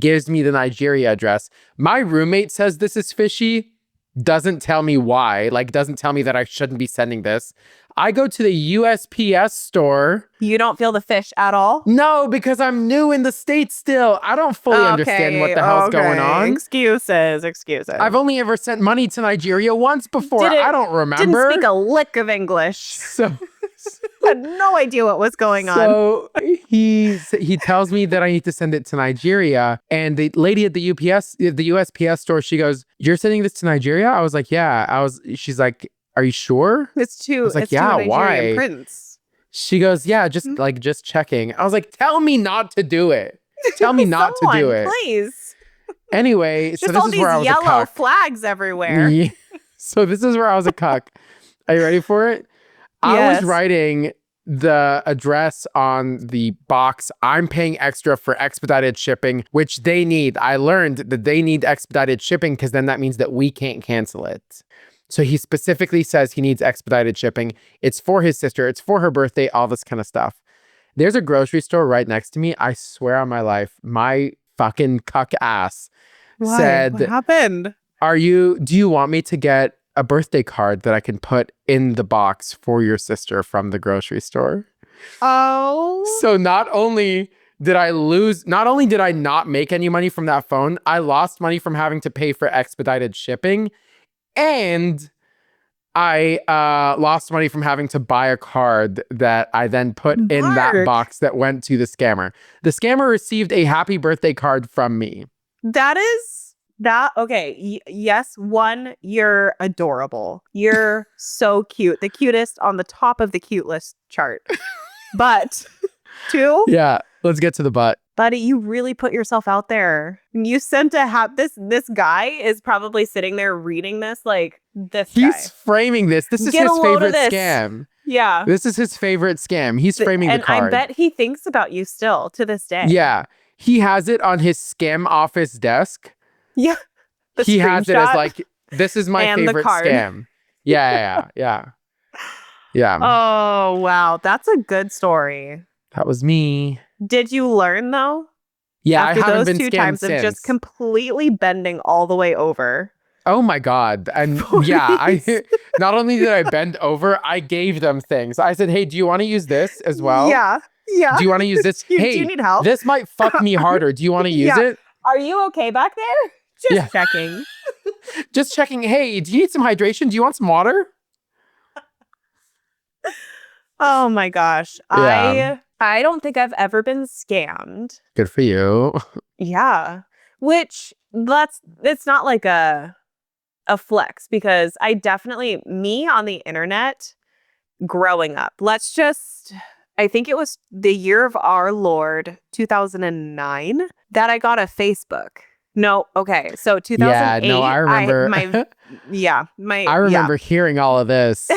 Gives me the Nigeria address. My roommate says this is fishy. Doesn't tell me why. Like, doesn't tell me that I shouldn't be sending this. I go to the USPS store. You don't feel the fish at all? No, because I'm new in the States still. I don't fully understand what the hell's going on. Excuses. I've only ever sent money to Nigeria once before. I don't remember. Didn't speak a lick of English. So had no idea what was going on. So he tells me that I need to send it to Nigeria. And the lady at the USPS store, she goes, "You're sending this to Nigeria?" I was like, "Yeah." She's like, "Are you sure?" It's too. I was like, it's "Yeah, too a Nigerian why?" Prince. She goes, "Yeah, just checking." I was like, "Tell me not to do it. Tell me not to do it, please." Anyway, so this is where I was a cuck. Just all these yellow flags everywhere. Yeah. So this is where I was a cuck. Are you ready for it? I was writing the address on the box. I'm paying extra for expedited shipping, which they need. I learned that they need expedited shipping because then that means that we can't cancel it. So he specifically says he needs expedited shipping. It's for his sister. It's for her birthday, all this kind of stuff. There's a grocery store right next to me. I swear on my life, my fucking cuck ass said, "What happened? Do you want me to get a birthday card that I can put in the box for your sister from the grocery store?" Oh. So not only did I lose, not only did I not make any money from that phone, I lost money from having to pay for expedited shipping. And I lost money from having to buy a card that I then put in that box that went to the scammer. The scammer received a happy birthday card from me. Okay. Yes. One, you're adorable. You're so cute. The cutest on the top of the cute list chart. But two. Yeah. Let's get to the butt. Buddy, you really put yourself out there. You sent this guy is probably sitting there reading this like this guy. He's framing this. This is his favorite scam. Yeah. This is his favorite scam. He's framing the card. And I bet he thinks about you still to this day. Yeah. He has it on his scam office desk. Yeah. He has it as like, this is my favorite scam. Yeah. Oh, wow. That's a good story. That was me. Did you learn though? Yeah, after I haven't those been two scammed times since. of just completely bending all the way over. Oh my God. And yeah, I not only did I bend over, I gave them things. I said, hey, do you want to use this as well? Yeah. Do you want to use this? Do hey, you need help? This might fuck me harder. Do you want to use it? Are you okay back there? Just checking. Just checking. Hey, do you need some hydration? Do you want some water? Oh my gosh. Yeah. I don't think I've ever been scammed. Good for you. Yeah. Which it's not like a flex, because I definitely, me on the internet growing up, I think it was the year of our Lord 2009 that I got a Facebook. No, okay. So 2008. Yeah, no, I remember. I remember hearing all of this.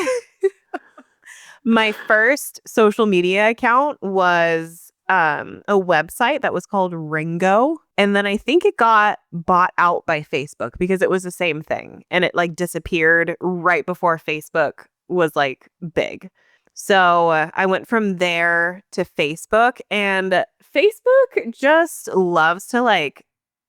My first social media account was a website that was called Ringo. And then I think it got bought out by Facebook because it was the same thing. And it like disappeared right before Facebook was like big. So I went from there to Facebook, and Facebook just loves to like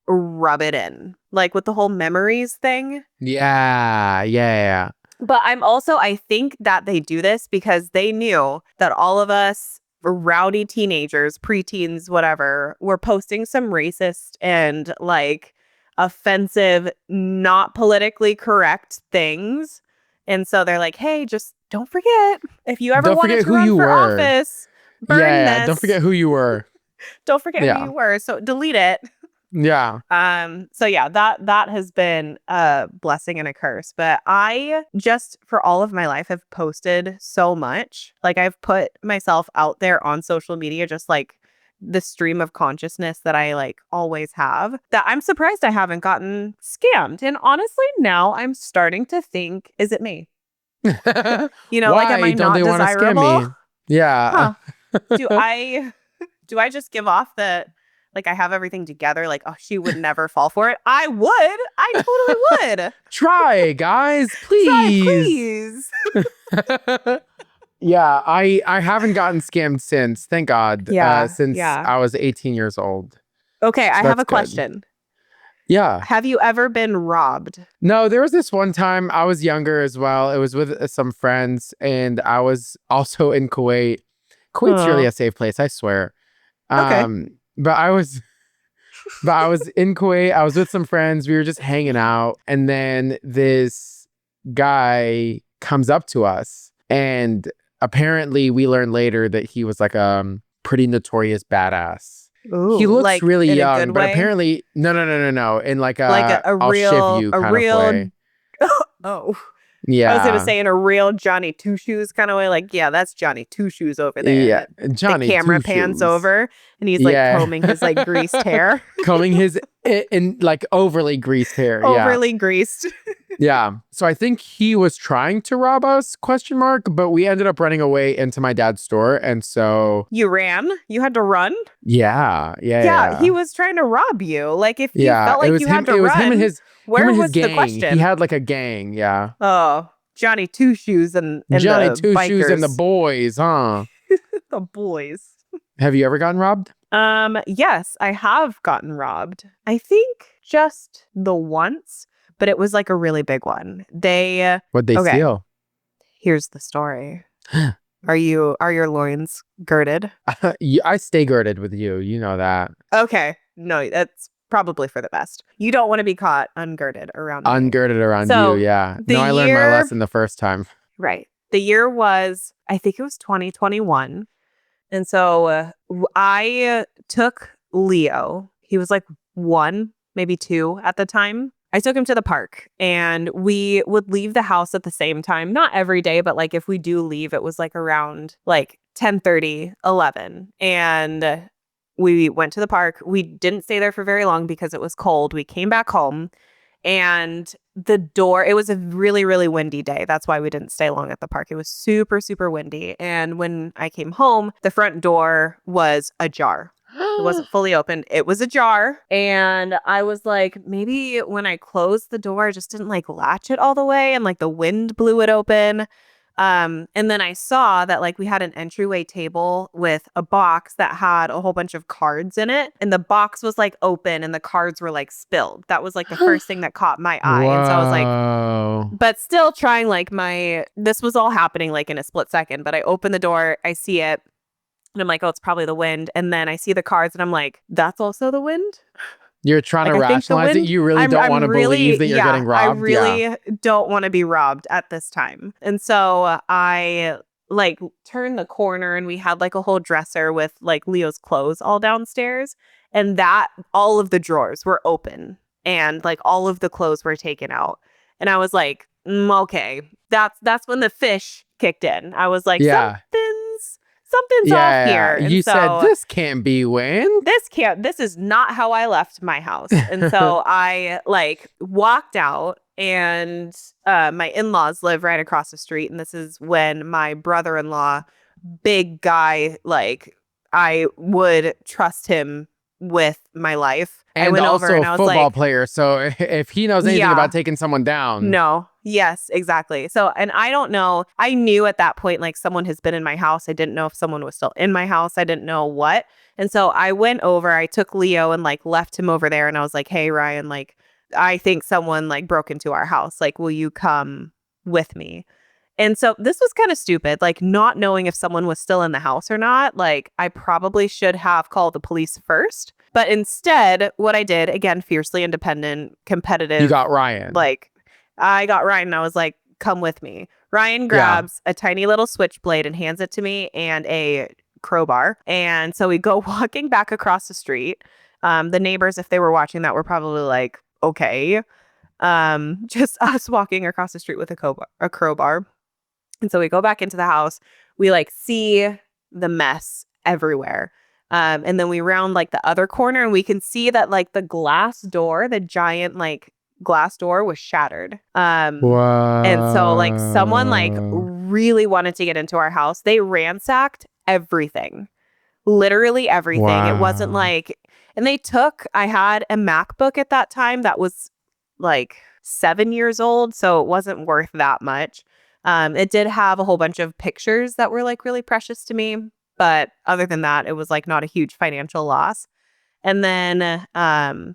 rub it in, like with the whole memories thing. Yeah. But I think that they do this because they knew that all of us rowdy teenagers, preteens, whatever, were posting some racist and like offensive, not politically correct things. And so they're like, hey, just don't forget, if you ever wanted to run for office, burn this. Don't forget who you were. Don't forget who you were. So delete it. Yeah. So yeah, that has been a blessing and a curse. But I just, for all of my life, have posted so much. Like, I've put myself out there on social media, just like the stream of consciousness that I like always have, that I'm surprised I haven't gotten scammed. And honestly, now I'm starting to think, is it me? You know, Why like, am I don't not they desirable? Scam me? Yeah. Huh. Do I just give off that, like, I have everything together? Like, oh, she would never fall for it. I would. I totally would. Try, guys. Please. Try, please. Yeah, I haven't gotten scammed since. Thank God. Since Yeah. I was 18 years old. Okay, So I have a good. question. Yeah. Have you ever been robbed? No, there was this one time I was younger as well. It was with some friends, and I was also in Kuwait. Kuwait's really a safe place, I swear. Okay. But I was in Kuwait. I was with some friends. We were just hanging out, and then this guy comes up to us, and apparently we learned later that he was like a pretty notorious badass. Ooh, he looks like, really in young, a good but way? apparently no. In like a I'll real, shiv you kind of way. Oh. Yeah. I was going to say in a real Johnny Two Shoes kind of way. Like, yeah, that's Johnny Two Shoes over there. Yeah. Johnny the camera Two pans Shoes. over, and he's like combing his like greased hair. Combing his in like overly greased hair. Overly greased. Yeah. So I think he was trying to rob us, ? But we ended up running away into my dad's store. And so you ran? You had to run? Yeah. He was trying to rob you. Like, if you felt like you had to run. It was run, him and his gang. The question? He had like a gang. Yeah. Oh, Johnny Two Shoes and Johnny the Two bikers. Shoes and the boys, huh? The boys. Have you ever gotten robbed? Yes, I have gotten robbed. I think just the once, but it was like a really big one. What'd they steal? Here's the story. Are your loins girded? I stay girded with you. You know that. Okay. No, that's probably for the best. You don't want to be caught ungirded around me. Ungirded around you, yeah. No, I learned my lesson the first time. Right. The year was, I think it was 2021. And so I took Leo. He was like 1, maybe 2 at the time. I took him to the park and we would leave the house at the same time. Not every day, but like if we do leave, it was like around like 10:30, 11. And we went to the park. We didn't stay there for very long because it was cold. We came back home and it was a really, really windy day. That's why we didn't stay long at the park. It was super, super windy. And when I came home, the front door was ajar. It wasn't fully open. It was ajar. And I was like, maybe when I closed the door, I just didn't like latch it all the way and like the wind blew it open. And then I saw that like we had an entryway table with a box that had a whole bunch of cards in it. And the box was like open and the cards were like spilled. That was like the first thing that caught my eye. Whoa. And so I was like, but still trying like this was all happening like in a split second. But I open the door, I see it. And I'm like, oh, it's probably the wind. And then I see the cards and I'm like, that's also the wind? You're trying to rationalize it. You really don't want to believe that you're getting robbed. I really don't want to be robbed at this time. And so I like turned the corner and we had like a whole dresser with like Leo's clothes all downstairs. And all of the drawers were open and like all of the clothes were taken out. And I was like, okay, that's when the fish kicked in. I was like, something's off here. And you said, this can't be wind. This is not how I left my house. And so I like walked out and my in-laws live right across the street. And this is when my brother-in-law, big guy, like I would trust him with my life. And I went also over and I was football like, player. So if he knows anything about taking someone down. No. Yes, exactly. So, and I don't know. I knew at that point, like someone has been in my house. I didn't know if someone was still in my house. I didn't know what. And so I went over, I took Leo and like left him over there. And I was like, hey, Ryan, like, I think someone like broke into our house. Like, will you come with me? And so this was kind of stupid, like not knowing if someone was still in the house or not. Like I probably should have called the police first. But instead, what I did, again, fiercely independent, competitive. You got Ryan. Like I got Ryan and I was like, come with me. Ryan grabs a tiny little switchblade and hands it to me and a crowbar. And so we go walking back across the street. The neighbors, if they were watching that, were probably like, okay. Just us walking across the street with a crowbar. And so we go back into the house. We like see the mess everywhere. And then we round like the other corner and we can see that like the glass door, the giant like glass door was shattered. Wow. And so like someone like really wanted to get into our house. They ransacked everything, literally everything. Wow. It wasn't like, and I had a MacBook at that time that was like 7 years old. So it wasn't worth that much. It did have a whole bunch of pictures that were like really precious to me. But other than that, it was like not a huge financial loss. And then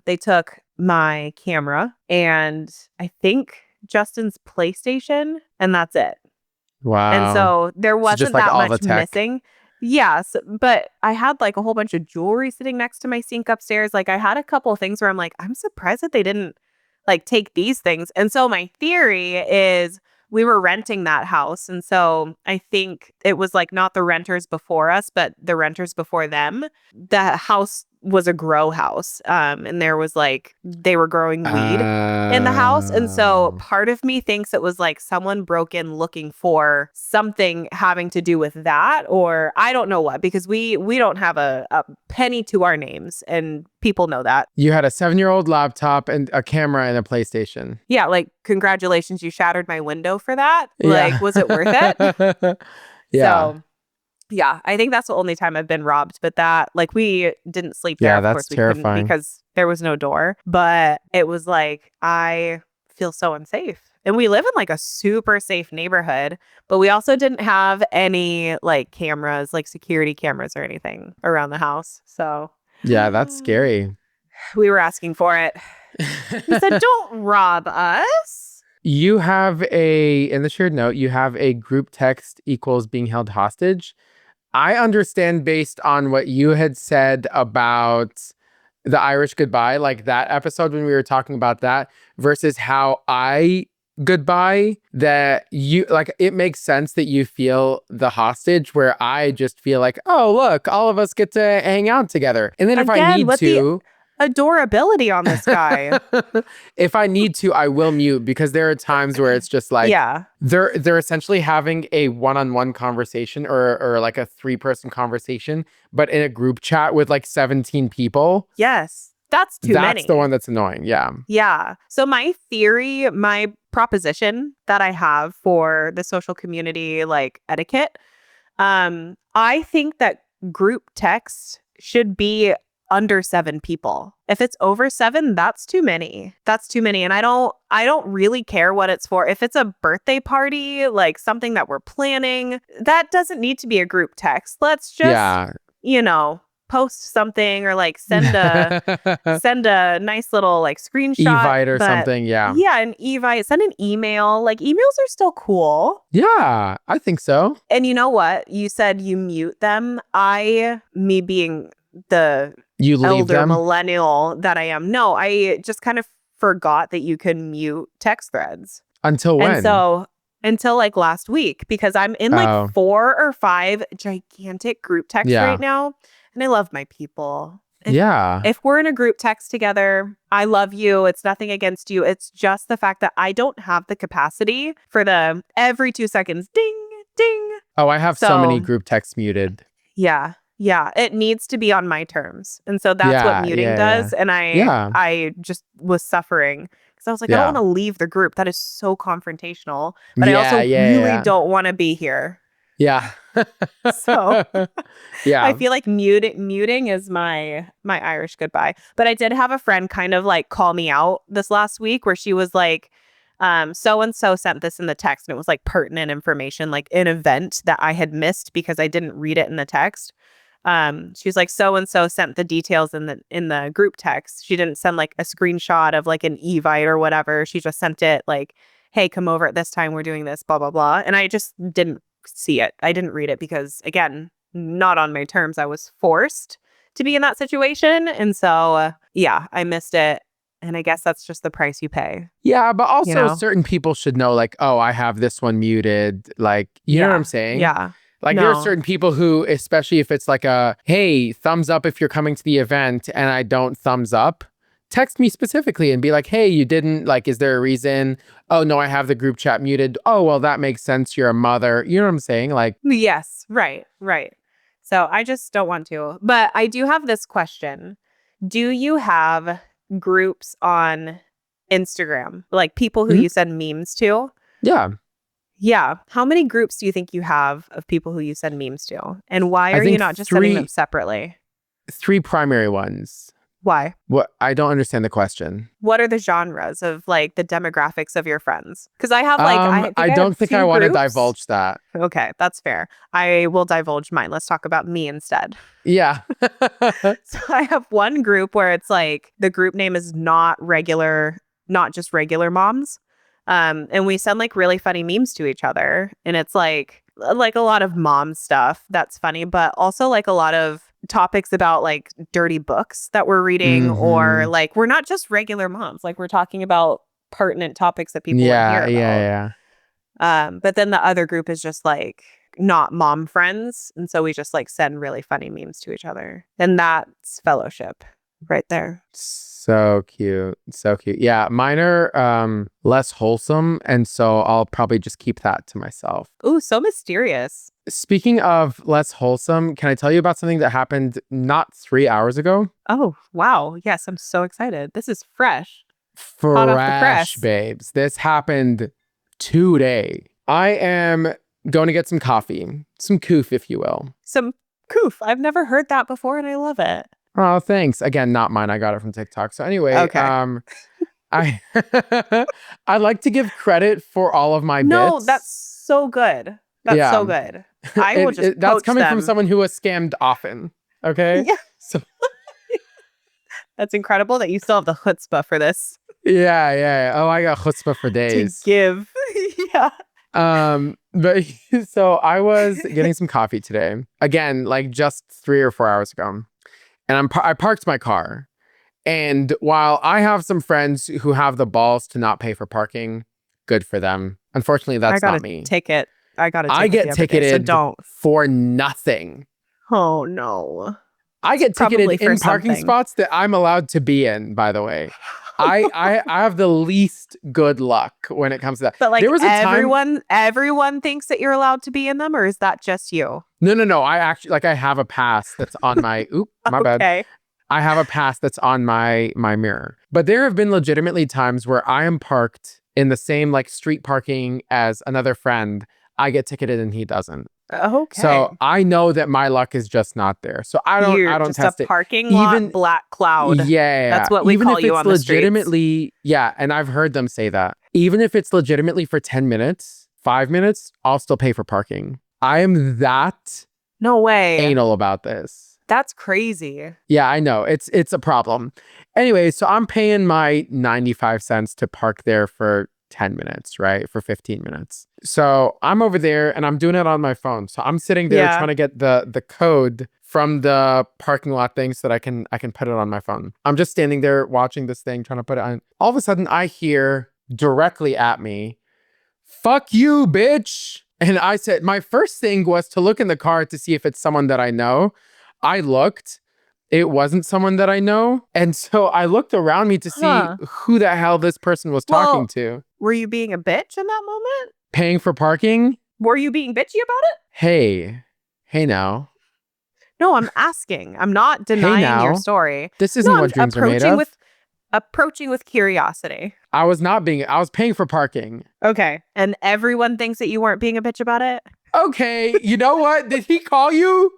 they took my camera and I think Justin's PlayStation, and that's it. Wow. And so there wasn't just, like, that much missing. Yes, but I had like a whole bunch of jewelry sitting next to my sink upstairs. Like I had a couple of things where I'm like, I'm surprised that they didn't like take these things. And so my theory is we were renting that house. And so I think it was like not the renters before us, but the renters before them. The house was a grow house. And there was like, they were growing weed in the house. And so part of me thinks it was like someone broke in looking for something having to do with that, or I don't know what, because we don't have a penny to our names and people know that. You had a 7-year-old laptop and a camera and a PlayStation. Yeah. Like, congratulations, you shattered my window for that. Like, was it worth it? Yeah. So, yeah, I think that's the only time I've been robbed. But that, like, we didn't sleep there. Yeah, that's terrifying. Because there was no door. But it was like, I feel so unsafe. And we live in like a super safe neighborhood, but we also didn't have any like cameras, like security cameras or anything around the house. So yeah, that's scary. We were asking for it. He said, don't rob us. You have in the shared note, you have a group text equals being held hostage. I understand based on what you had said about the Irish goodbye, like that episode when we were talking about that versus how I goodbye, that you like, it makes sense that you feel the hostage where I just feel like, oh, look, all of us get to hang out together. And then if I need to, adorability on this guy. if I need to, I will mute, because there are times where it's just like, they're essentially having a one-on-one conversation or like a 3-person conversation, but in a group chat with like 17 people. Yes. That's too many. That's the one that's annoying. Yeah. Yeah. So my theory, my proposition that I have for the social community like etiquette, I think that group text should be under 7 people. If it's over 7, that's too many. That's too many. And I don't really care what it's for. If it's a birthday party, like something that we're planning, that doesn't need to be a group text. Let's just, post something or like send a nice little like screenshot. Evite or something. Yeah. Yeah. An evite. Send an email. Like emails are still cool. Yeah, I think so. And you know what? You said you mute them. Me being the elder millennial that I am. No, I just kind of forgot that you can mute text threads. Until when? And so until like last week, because I'm in like 4 or 5 gigantic group texts right now. And I love my people. And if we're in a group text together, I love you. It's nothing against you. It's just the fact that I don't have the capacity for the every 2 seconds, ding, ding. Oh, I have so many group texts muted. Yeah. Yeah, it needs to be on my terms. And so that's what muting does. And I just was suffering because I was like, I don't want to leave the group. That is so confrontational. But I also really don't want to be here. Yeah. So I feel like muting is my Irish goodbye. But I did have a friend kind of like call me out this last week where she was like, so-and-so sent this in the text, and it was like pertinent information, like an event that I had missed because I didn't read it in the text. She was like, so-and-so sent the details in the group text. She didn't send like a screenshot of like an evite or whatever. She just sent it like, hey, come over at this time. We're doing this, blah, blah, blah. And I just didn't see it. I didn't read it because, again, not on my terms. I was forced to be in that situation. And so, I missed it. And I guess that's just the price you pay. Yeah, but also certain people should know like, oh, I have this one muted. Like, you know what I'm saying? Yeah. Like there are certain people who, especially if it's like a, hey, thumbs up if you're coming to the event and I don't thumbs up, text me specifically and be like, hey, you didn't, like, is there a reason? Oh, no, I have the group chat muted. Oh, well, that makes sense. You're a mother. You know what I'm saying? Like, yes, right. So I just don't want to. But I do have this question. Do you have groups on Instagram, like people who you send memes to? Yeah. How many groups do you think you have of people who you send memes to? And why are you not just sending them separately? 3 primary ones. Why? What? I don't understand the question. What are the genres of like the demographics of your friends? Because I have like I don't think I want to divulge that. Okay, that's fair. I will divulge mine. Let's talk about me instead. Yeah. So I have one group where it's like the group name is not just regular moms. And we send like really funny memes to each other. And it's like a lot of mom stuff that's funny, but also like a lot of topics about like dirty books that we're reading, or like we're not just regular moms. Like we're talking about pertinent topics that people want to hear about. But then the other group is just like not mom friends. And so we just like send really funny memes to each other. And that's fellowship right there. So cute. So cute. Yeah, mine are less wholesome. And so I'll probably just keep that to myself. Ooh, so mysterious. Speaking of less wholesome, can I tell you about something that happened not 3 hours ago? Oh, wow. Yes, I'm so excited. This is fresh. Fresh, babes. This happened today. I am going to get some coffee. Some coof, if you will. Some coof. I've never heard that before, and I love it. Oh, thanks. Again, not mine. I got it from TikTok. So anyway, I like to give credit for all of my bits. No, that's so good. That's so good. I will just that's coming from someone who was scammed often. Okay? Yeah. So that's incredible that you still have the chutzpah for this. Yeah. Oh, I got chutzpah for days. To give. Yeah. But so I was getting some coffee today. Again, like just 3 or 4 hours ago. And I parked my car. And while I have some friends who have the balls to not pay for parking, good for them. Unfortunately, that's not me. I got a ticket. I get ticketed so don't. for nothing. Oh, no. I get ticketed in parking spots that I'm allowed to be in, by the way. I have the least good luck when it comes to that. But like, there was everyone thinks that you're allowed to be in them, or is that just you? No. I actually, like, I have a pass that's on my, my bad. I have a pass that's on my mirror. But there have been legitimately times where I am parked in the same like street parking as another friend. I get ticketed and he doesn't. Okay. So I know that my luck is just not there. So I don't just test a parking lot black cloud. Yeah. That's what we call you on the streets. Legitimately, yeah, and I've heard them say that. Even if it's legitimately for 10 minutes, 5 minutes, I'll still pay for parking. I am that anal about this. That's crazy. Yeah, I know. It's a problem. Anyway, so I'm paying my 95 cents to park there for 10 minutes, right? For 15 minutes. So I'm over there and I'm doing it on my phone. So I'm sitting there trying to get the code from the parking lot thing so that I can put it on my phone. I'm just standing there watching this thing, trying to put it on. All of a sudden I hear directly at me, "Fuck you, bitch." And I said, my first thing was to look in the car to see if it's someone that I know. I looked. It wasn't someone that I know. And so I looked around me to see who the hell this person was talking to. Were you being a bitch in that moment? Paying for parking? Were you being bitchy about it? Hey now. No, I'm asking. I'm not denying your story. This isn't what dreams are made of. Approaching with curiosity. I was paying for parking. Okay. And everyone thinks that you weren't being a bitch about it? Okay. You know what? Did he call you?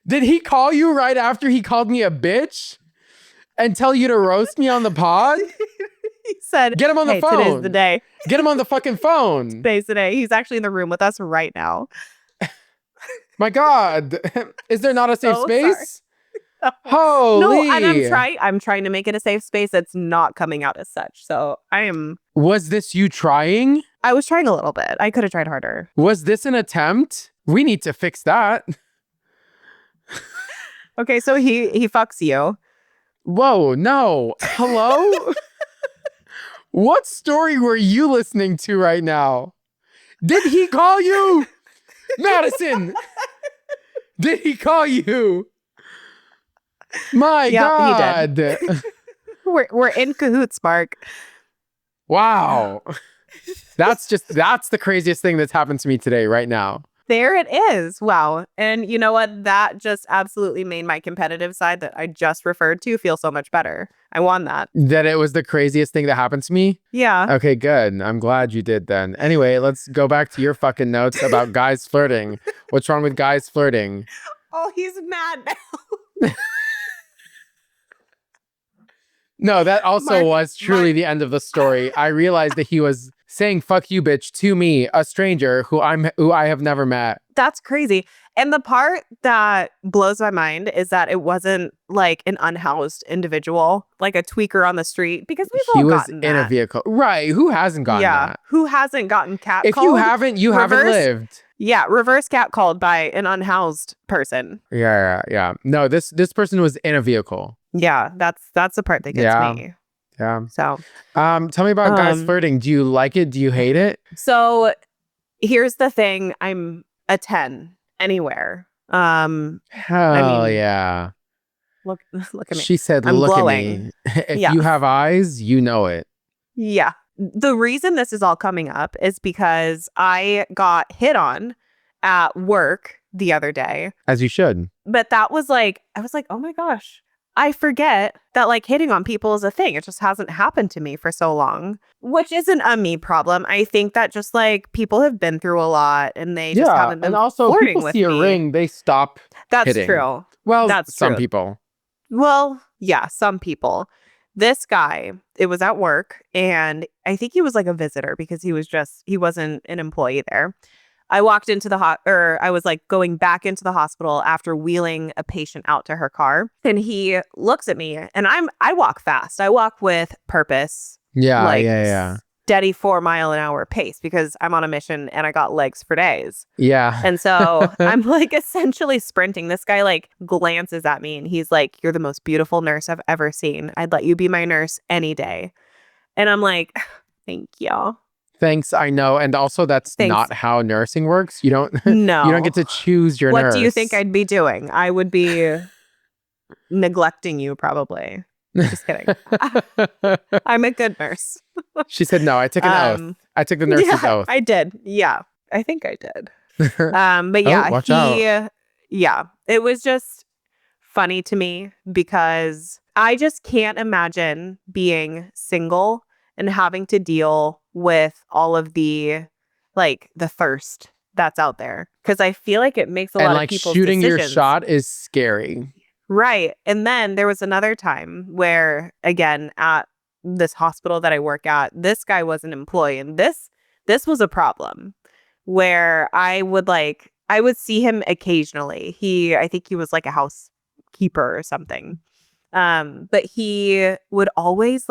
Did he call you right after he called me a bitch and tell you to roast me on the pod? He said, get him on the phone. Today's the day. Get him on the fucking phone. Today's the day. He's actually in the room with us right now. My God. Is there not a safe space? No. Holy. No, and I'm trying to make it a safe space. It's not coming out as such. So I am. Was this you trying? I was trying a little bit. I could have tried harder. Was this an attempt? We need to fix that. Okay, so he fucks you. Whoa, no. Hello? What story were you listening to right now? Did he call you? Madison! Did he call you? My God. He did. We're in cahoots, Mark. Wow. That's the craziest thing that's happened to me today, right now. There it is. Wow. And you know what? That just absolutely made my competitive side that I just referred to feel so much better. I won that. That it was the craziest thing that happened to me? Yeah. Okay, good. I'm glad you did then. Anyway, let's go back to your fucking notes about guys flirting. What's wrong with guys flirting? Oh, he's mad now. No, that also was truly the end of the story. I realized that he was saying "fuck you, bitch" to me, a stranger who I have never met. That's crazy. And the part that blows my mind is that it wasn't like an unhoused individual, like a tweaker on the street, because we've all gotten that. He was in a vehicle. Right. Who hasn't gotten that? Who hasn't gotten catcalled? If you haven't, you haven't lived. Yeah, reverse catcalled by an unhoused person. Yeah. No, this person was in a vehicle. Yeah, that's the part that gets me. Yeah. So, tell me about guys flirting. Do you like it? Do you hate it? So, here's the thing. I'm a 10 anywhere. Hell yeah. Look at me. She said, I'm look glowing. at me. If you have eyes, you know it. Yeah. The reason this is all coming up is because I got hit on at work the other day. As you should. But that was like, I was like, oh my gosh. I forget that like hitting on people is a thing. It just hasn't happened to me for so long, which isn't a me problem. I think that just like people have been through a lot and they just haven't been and also flirting people with see me. A ring, they stop. That's hitting. True. Well, that's some true. People. Well, yeah, some people. This guy, it was at work, and I think he was like a visitor because he wasn't an employee there. I walked into I was like going back into the hospital after wheeling a patient out to her car. And he looks at me and I walk fast. I walk with purpose. Yeah, yeah. Steady 4-mile-an-hour pace because I'm on a mission and I got legs for days. Yeah. And so I'm like essentially sprinting. This guy like glances at me and he's like, "You're the most beautiful nurse I've ever seen. I'd let you be my nurse any day." And I'm like, "Thank you." Thanks, I know. And also that's not how nursing works. You don't No. You don't get to choose your nurse. What do you think I'd be doing? I would be neglecting you probably. Just kidding. I'm a good nurse. She said no. I took an oath. I took the nurse's oath. I did. Yeah. I think I did. But yeah, watch out. Yeah, it was just funny to me because I just can't imagine being single and having to deal with all of the thirst that's out there. Because I feel like it makes a lot of people's shooting decisions. Your shot is scary. Right. And then there was another time where, again, at this hospital that I work at, this guy was an employee. And this was a problem where I would see him occasionally. I think he was like a housekeeper or something. But he would always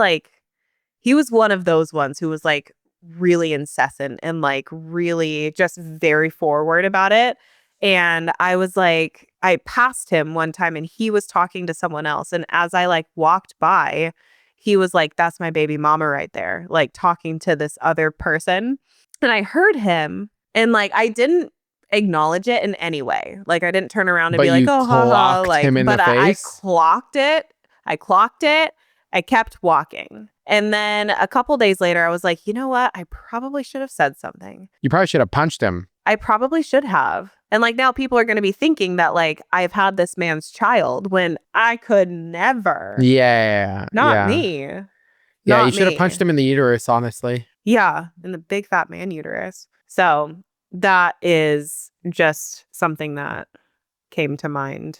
he was one of those ones who was like really incessant and like really just very forward about it. And I was like, I passed him one time and he was talking to someone else. And as I walked by, he was like, "That's my baby mama right there," like talking to this other person. And I heard him and I didn't acknowledge it in any way. I didn't turn around and be like, "Oh, ha ha." I clocked it. I kept walking. And then a couple days later, I was like, you know what? I probably should have said something. You probably should have punched him. I probably should have. And now people are going to be thinking that I've had this man's child when I could never. Yeah. Not me. Yeah, you should have punched him in the uterus, honestly. Yeah, in the big fat man uterus. So that is just something that came to mind.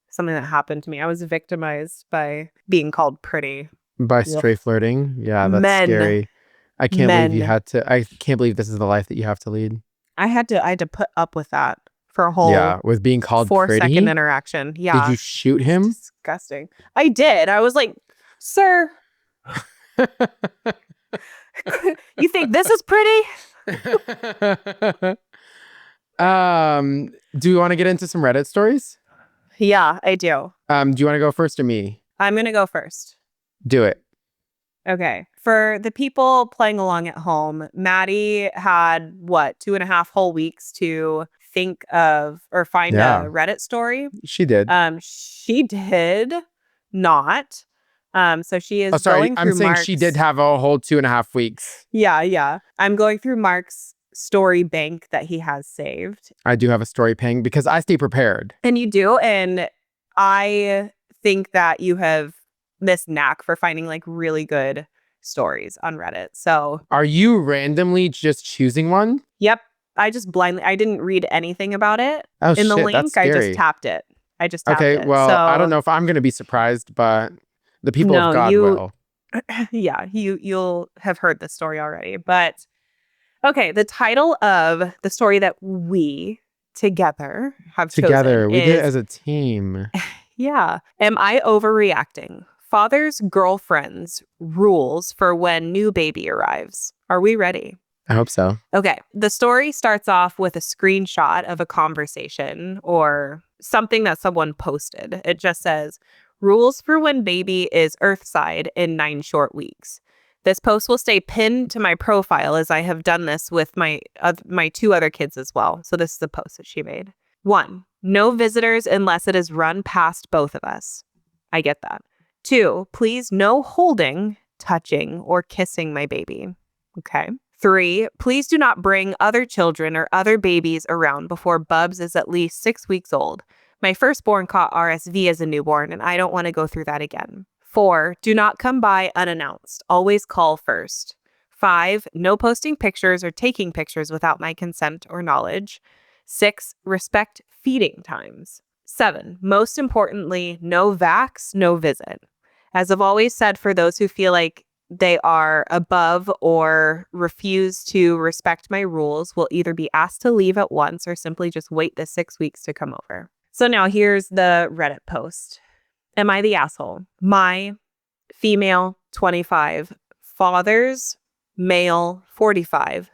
Something that happened to me. I was victimized by being called pretty. By stray flirting? Yeah, that's scary. I can't believe you had to. I can't believe this is the life that you have to lead. I had to put up with that for a whole with being called 4-second interaction. Yeah. Did you shoot him? It's disgusting. I did. I was like, "Sir, you think this is pretty?" Do you want to get into some Reddit stories? Yeah, I do. Do you want to go first or me? I'm going to go first. Do it. Okay. For the people playing along at home, Mady had 2.5 whole weeks to think of or find a Reddit story. She did. She did not. So she is going through I'm saying she did have a whole 2.5 weeks. Yeah. I'm going through Mark's story bank that he has saved. I do have a story bank because I stay prepared. And you do. And I think that you have this knack for finding really good stories on Reddit. So are you randomly just choosing one? Yep. I just I didn't read anything about it in the link. I just tapped it. Okay, well, so, I don't know if I'm going to be surprised, but the people of God will. Yeah, you'll have heard this story already. But okay, the title of the story that we together have chosen we did it as a team. Yeah. Am I overreacting? Father's girlfriend's rules for when new baby arrives. Are we ready? I hope so. Okay. The story starts off with a screenshot of a conversation or something that someone posted. It just says, "Rules for when baby is earthside in 9 short weeks." This post will stay pinned to my profile as I have done this with my 2 other kids as well. So this is the post that she made. 1, no visitors unless it is run past both of us. I get that. 2, please no holding, touching, or kissing my baby. Okay. 3, please do not bring other children or other babies around before Bubs is at least 6 weeks old. My firstborn caught RSV as a newborn, and I don't want to go through that again. 4, do not come by unannounced. Always call first. 5, no posting pictures or taking pictures without my consent or knowledge. 6, respect feeding times. 7, most importantly, no vax, no visit. As I've always said, for those who feel like they are above or refuse to respect my rules will either be asked to leave at once or simply just wait the 6 weeks to come over. So now here's the Reddit post. Am I the asshole? My female, 25, father's male, 45,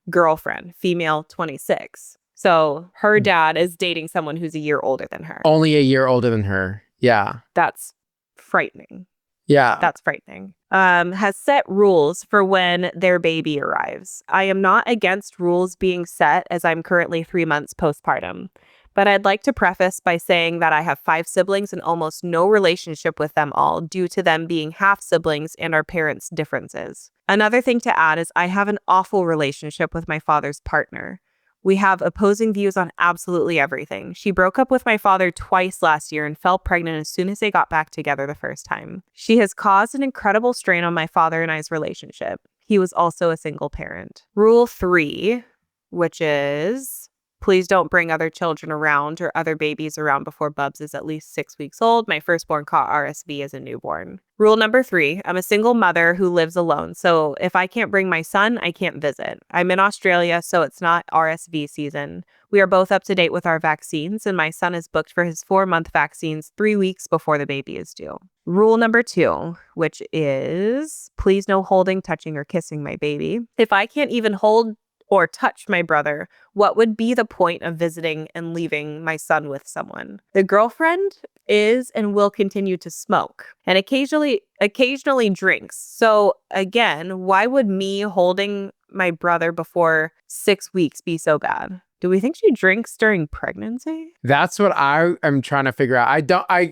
girlfriend, female, 26. So her dad is dating someone who's a year older than her. Only a year older than her. Yeah. That's frightening. Yeah. That's frightening. Has set rules for when their baby arrives. I am not against rules being set as I'm currently 3 months postpartum. But I'd like to preface by saying that I have 5 siblings and almost no relationship with them all due to them being half siblings and our parents' differences. Another thing to add is I have an awful relationship with my father's partner. We have opposing views on absolutely everything. She broke up with my father twice last year and fell pregnant as soon as they got back together the first time. She has caused an incredible strain on my father and I's relationship. He was also a single parent. Rule 3, which is... please don't bring other children around or other babies around before Bubs is at least 6 weeks old. My firstborn caught RSV as a newborn. Rule number 3, I'm a single mother who lives alone. So if I can't bring my son, I can't visit. I'm in Australia, so it's not RSV season. We are both up to date with our vaccines, and my son is booked for his 4-month vaccines 3 weeks before the baby is due. Rule number 2, which is please no holding, touching, or kissing my baby. If I can't even hold or touch my brother, what would be the point of visiting and leaving my son with someone? The girlfriend is and will continue to smoke and occasionally drinks. So again, why would me holding my brother before 6 weeks be so bad? Do we think she drinks during pregnancy? That's what I am trying to figure out.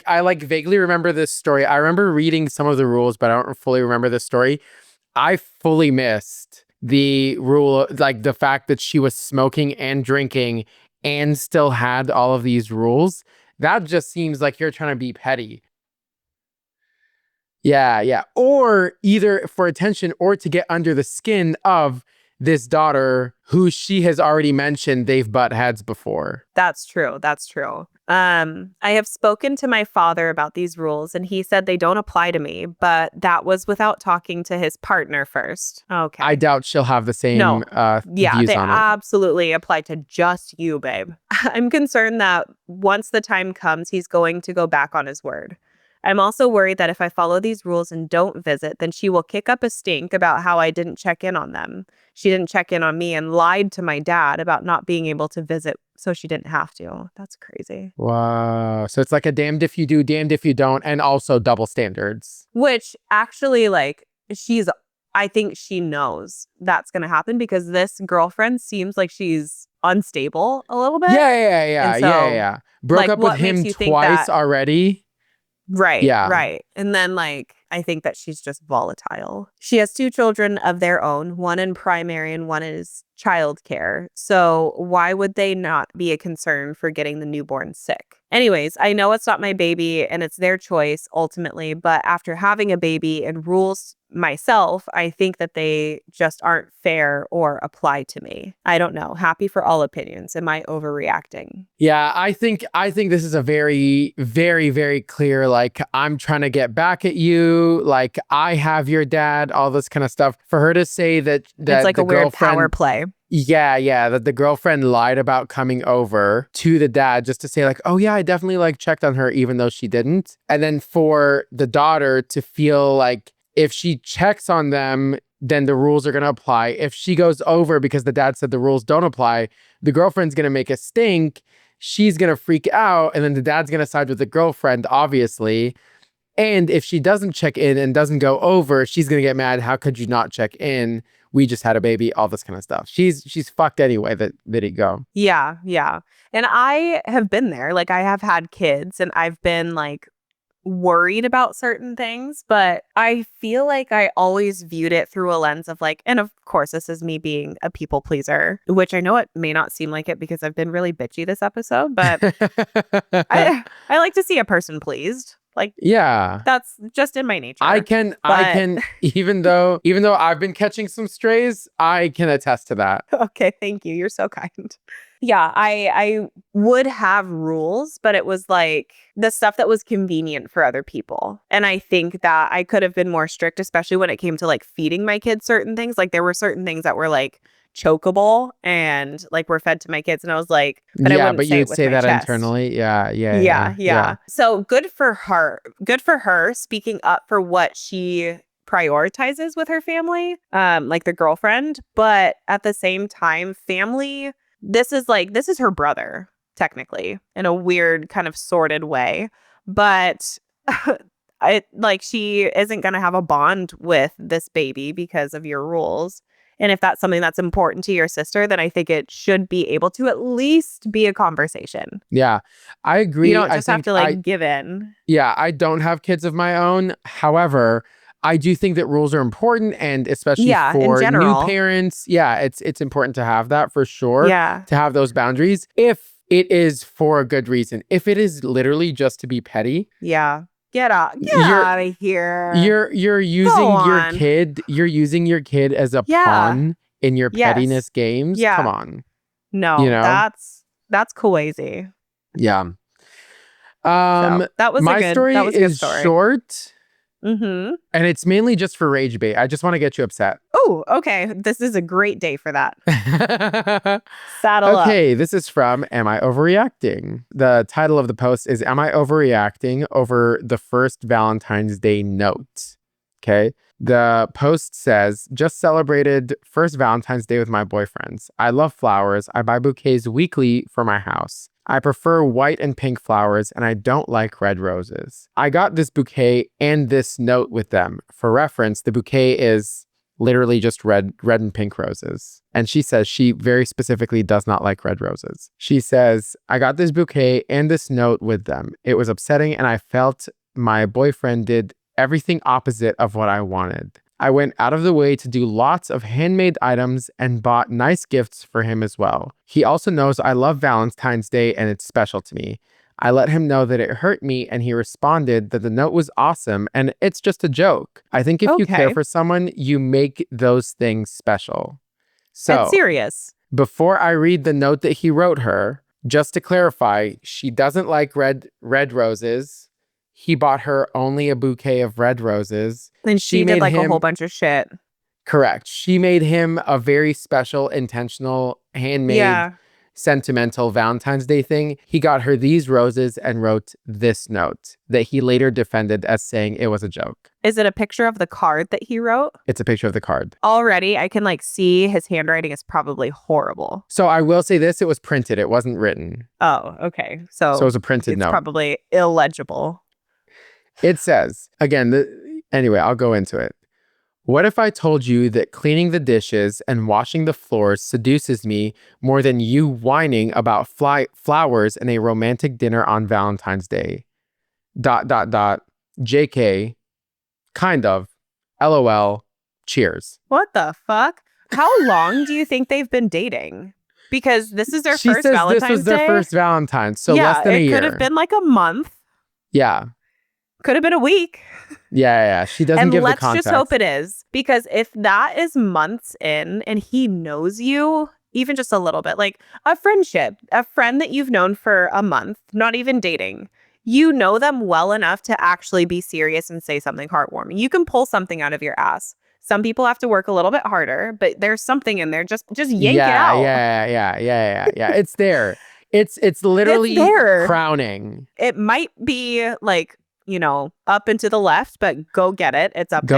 I like vaguely remember this story. I remember reading some of the rules, but I don't fully remember the story. I fully missed the rule, like the fact that she was smoking and drinking and still had all of these rules. That just seems like you're trying to be petty. Yeah. Or either for attention or to get under the skin of this daughter who she has already mentioned they've butt heads before. That's true. I have spoken to my father about these rules and he said they don't apply to me, but that was without talking to his partner first. Okay. I doubt she'll have the same views they on it. Absolutely apply to just you, babe. I'm concerned that once the time comes, he's going to go back on his word. I'm also worried that if I follow these rules and don't visit, then she will kick up a stink about how I didn't check in on them. She didn't check in on me and lied to my dad about not being able to visit, so she didn't have to. That's crazy. Wow. So it's like a damned if you do, damned if you don't, and also double standards. Which actually, like, I think she knows that's going to happen because this girlfriend seems like she's unstable a little bit. Yeah. Broke up with him twice already. Right. And then, like, I think that she's just volatile. She has 2 children of their own, one in primary and one is childcare. So why would they not be a concern for getting the newborn sick? Anyways, I know it's not my baby and it's their choice ultimately, but after having a baby and rules myself, I think that they just aren't fair or apply to me. I don't know. Happy for all opinions. Am I overreacting? Yeah, I think this is a very, very, very clear, like, I'm trying to get back at you, like, I have your dad, all this kind of stuff. For her to say that it's like a weird power play. Yeah, that the girlfriend lied about coming over to the dad just to say like, oh yeah, I definitely like checked on her even though she didn't. And then for the daughter to feel like if she checks on them, then the rules are going to apply. If she goes over because the dad said the rules don't apply, the girlfriend's going to make a stink. She's going to freak out. And then the dad's going to side with the girlfriend, obviously. And if she doesn't check in and doesn't go over, she's going to get mad. How could you not check in? We just had a baby, all this kind of stuff. She's fucked anyway, that it go. Yeah. And I have been there. Like, I have had kids and I've been like worried about certain things, but I feel like I always viewed it through a lens of like, and of course, this is me being a people pleaser, which I know it may not seem like it because I've been really bitchy this episode, but I like to see a person pleased. Like, yeah, that's just in my nature. I can, even though I've been catching some strays, I can attest to that. Okay, thank you. You're so kind. Yeah, I would have rules, but it was like the stuff that was convenient for other people. And I think that I could have been more strict, especially when it came to like feeding my kids certain things. Like there were certain things that were like chokeable and like were fed to my kids. And I was like, but I Yeah, wouldn't but you say would it with say my that chest. internally. Yeah, yeah, Yeah, yeah, yeah. yeah. So good for her. Good for her speaking up for what she prioritizes with her family, like the girlfriend. But at the same time, family, this is her brother, technically, in a weird kind of sordid way. But she isn't gonna have a bond with this baby because of your rules. And if that's something that's important to your sister, then I think it should be able to at least be a conversation. Yeah, I agree. You don't I just have think to like give in. yeah, I don't have kids of my own. However, I do think that rules are important, and especially Yeah, in for new general. parents, yeah, it's important to have that for sure, Yeah. to have those boundaries if it is for a good reason. If it is literally just to be petty, Yeah. Get you're out of here. you're Go using your on. kid, you're using your kid as a Yeah. pawn in your Yes. pettiness games. Come Yeah. on, you No, know? that's crazy. Yeah. So that was My story a good is story. short. Mm-hmm. And it's mainly just for rage bait. I just want to get you upset. Oh, okay. This is a great day for that. Saddle up. Okay, this is from Am I Overreacting? The title of the post is Am I Overreacting Over the First Valentine's Day Note? Okay. The post says, just celebrated first Valentine's Day with my boyfriends. I love flowers. I buy bouquets weekly for my house. I prefer white and pink flowers, and I don't like red roses. I got this bouquet and this note with them. For reference, the bouquet is literally just red and pink roses. And she says she very specifically does not like red roses. She says, I got this bouquet and this note with them. It was upsetting, and I felt my boyfriend did everything opposite of what I wanted. I went out of the way to do lots of handmade items and bought nice gifts for him as well. He also knows I love Valentine's Day and it's special to me. I let him know that it hurt me, and he responded that the note was awesome and it's just a joke. I think if you care for someone, you make those things special. So, it's serious. Before I read the note that he wrote her, just to clarify, she doesn't like red roses. He bought her only a bouquet of red roses. And she did like a whole bunch of shit. Correct. She made him a very special, intentional, handmade, sentimental Valentine's Day thing. He got her these roses and wrote this note that he later defended as saying it was a joke. Is it a picture of the card that he wrote? It's a picture of the card. Already, I can like see his handwriting is probably horrible. So I will say this, it was printed. It wasn't written. Oh, okay. So it was a printed note. It's probably illegible. It says, again, anyway, I'll go into it. What if I told you that cleaning the dishes and washing the floors seduces me more than you whining about flowers and a romantic dinner on Valentine's Day? ... JK, kind of, LOL, cheers. What the fuck? How long do you think they've been dating? Because this is their first Valentine's Day. She says this was their first Valentine's, so less than a year. It could have been like a month. Yeah. Could have been a week. Yeah. She doesn't give the context. And let's just hope it is. Because if that is months in and he knows you, even just a little bit, like a friendship, a friend that you've known for a month, not even dating, you know them well enough to actually be serious and say something heartwarming. You can pull something out of your ass. Some people have to work a little bit harder, but there's something in there. Just yank it out. Yeah. It's there. It's literally crowning. It might be like, up and to the left, but go get it. It's up there.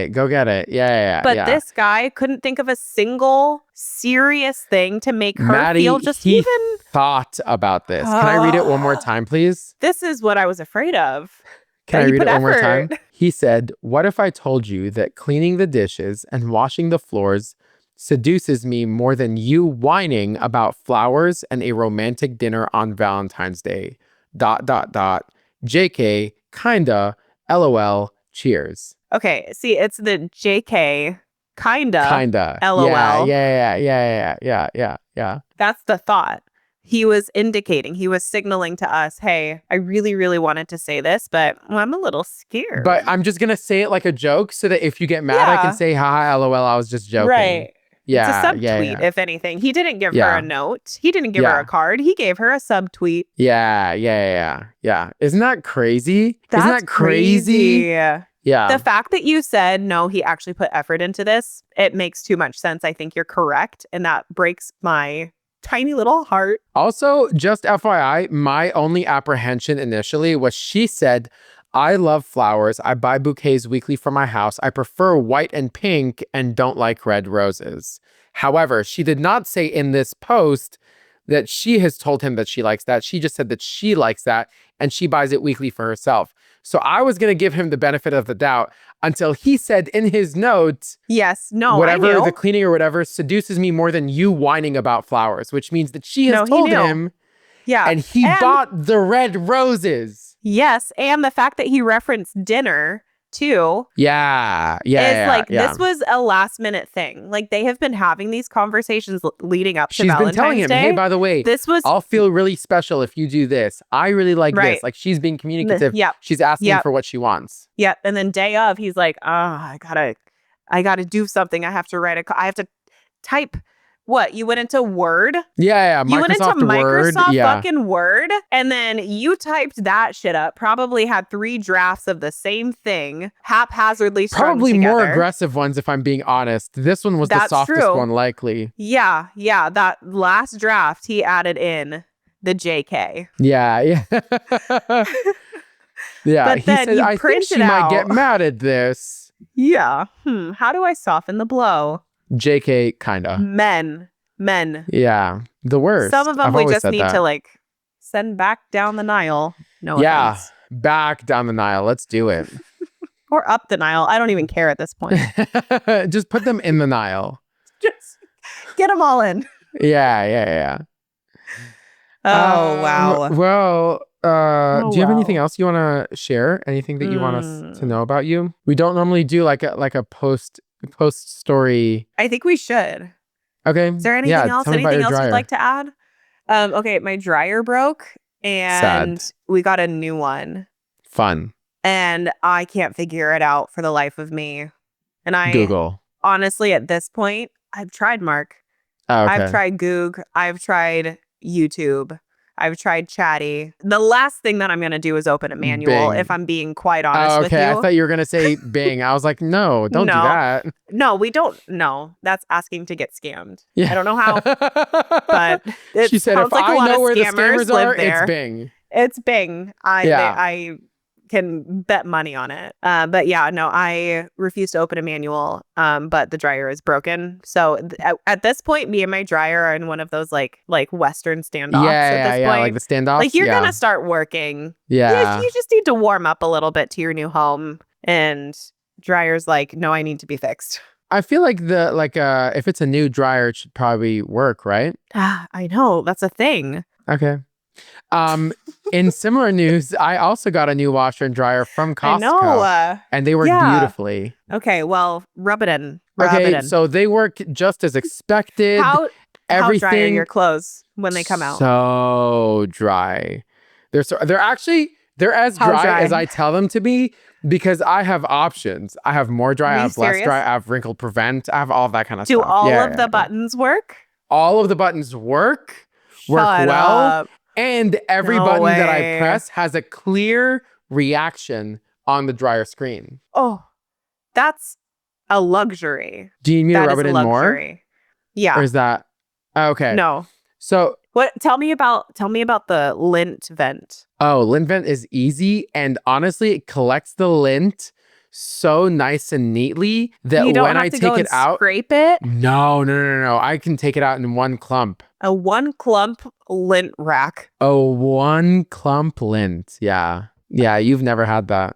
Go get it. Yeah. But this guy couldn't think of a single serious thing to make her Mady, feel just he even thought about this. Can I read it one more time, please? This is what I was afraid of. Can I read it one more time? He said, what if I told you that cleaning the dishes and washing the floors seduces me more than you whining about flowers and a romantic dinner on Valentine's Day? ... JK, kinda, LOL, cheers. Okay, see, it's the JK, kinda, LOL. Yeah. That's the thought. He was indicating, he was signaling to us, hey, I really, really wanted to say this, but I'm a little scared. But I'm just going to say it like a joke so that if you get mad, I can say, haha, LOL, I was just joking. Right. It's a subtweet, if anything. He didn't give her a note. He didn't give her a card. He gave her a subtweet. Yeah. Isn't that crazy? That's Isn't that crazy? Yeah. The fact that you said, no, he actually put effort into this, it makes too much sense. I think you're correct. And that breaks my tiny little heart. Also, just FYI, my only apprehension initially was she said, I love flowers. I buy bouquets weekly for my house. I prefer white and pink and don't like red roses. However, she did not say in this post that she has told him that she likes that. She just said that she likes that and she buys it weekly for herself. So I was going to give him the benefit of the doubt until he said in his notes, whatever the cleaning or whatever seduces me more than you whining about flowers, which means that she has told him. Yeah. And he bought the red roses. Yes. And the fact that he referenced dinner too. This was a last minute thing. Like they have been having these conversations leading up to Valentine's Day. She's been telling him, hey, by the way, I'll feel really special if you do this. I really like this. Like she's being communicative. She's asking for what she wants. Yep. And then day of, he's like, I gotta do something. I have to type. What? You went into Word? Yeah. You went into Microsoft fucking Word, and then you typed that shit up. Probably had 3 drafts of the same thing, haphazardly strung probably together. More aggressive ones, if I'm being honest. This one was the softest one, likely. Yeah. That last draft, he added in the JK. Yeah. But he said, I think she might get mad at this. Yeah. How do I soften the blow? JK, kinda. Men. Yeah, the worst. Some of them we just need to send back down the Nile. No offense. Back down the Nile. Let's do it. Or up the Nile. I don't even care at this point. Just put them in the Nile. Just get them all in. Yeah. Oh, wow. Well, do you have anything else you want to share? Anything that you want us to know about you? We don't normally do like a post story. I think we should. Okay. Is there anything else? Anything else you'd like to add? Okay, my dryer broke and we got a new one. Fun. And I can't figure it out for the life of me. And Google. Honestly, at this point, I've tried Mark. Oh, okay. I've tried Goog. I've tried YouTube. I've tried Chatty. The last thing that I'm going to do is open a manual, if I'm being quite honest with you. I thought you were going to say Bing. I was like, no, don't do that. No, we don't. No, that's asking to get scammed. Yeah. I don't know how, but she said, if I know where the scammers are, it's Bing. It's Bing. I can bet money on it. But yeah, no, I refuse to open a manual. But the dryer is broken. So at this point, me and my dryer are in one of those like Western standoffs. At this point. Like the standoffs. Like you're gonna start working. Yeah. You just need to warm up a little bit to your new home. And dryer's like, no, I need to be fixed. I feel like if it's a new dryer, it should probably work, right? I know, that's a thing. Okay. In similar news, I also got a new washer and dryer from Costco. I know. And they work beautifully. Okay, well, rub it in. So they work just as expected. How dry are your clothes when they come out? So dry. They're as dry as I tell them to be because I have options. I have more dry, I have less dry, I have wrinkle prevent, I have all of that kind of stuff. Do all of the buttons work? All of the buttons work well. And every button that I press has a clear reaction on the dryer screen. Oh, that's a luxury. Do you need me to rub it in more? Yeah. Or is that okay? No. So what? Tell me about the lint vent. Oh, lint vent is easy, and honestly, it collects the lint so nice and neatly that when I take it out, scrape it. No. I can take it out in one clump. A one clump lint rack. Oh, one clump lint. Yeah. You've never had that.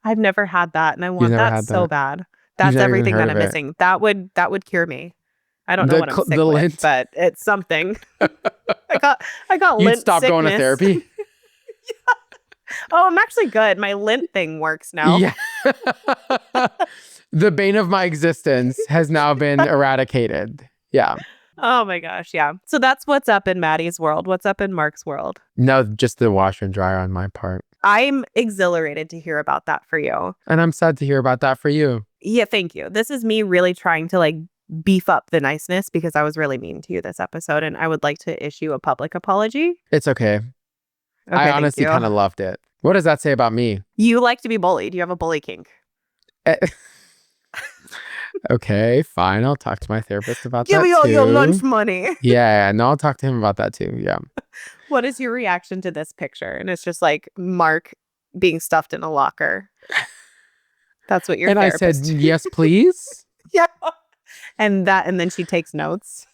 I've never had that, and I want that so bad. That's everything that I'm missing. That would cure me. I don't know what I'm sick with, but it's something. I got lint. You'd stop going to therapy. Yeah. Oh, I'm actually good. My lint thing works now. Yeah. The bane of my existence has now been eradicated. Yeah. Oh my gosh, yeah. So that's what's up in Maddie's world. What's up in Mark's world? No, just the washer and dryer on my part. I'm exhilarated to hear about that for you. And I'm sad to hear about that for you. Yeah, thank you. This is me really trying to beef up the niceness because I was really mean to you this episode, and I would like to issue a public apology. It's okay. I honestly kind of loved it. What does that say about me? You like to be bullied. You have a bully kink. Okay, fine. I'll talk to my therapist about that Give too. me all your lunch money. Yeah, no, I'll talk to him about that too. Yeah. What is your reaction to this picture? And it's just like Mark being stuffed in a locker. That's what your therapist... And I said, yes, please. Yeah. And then she takes notes.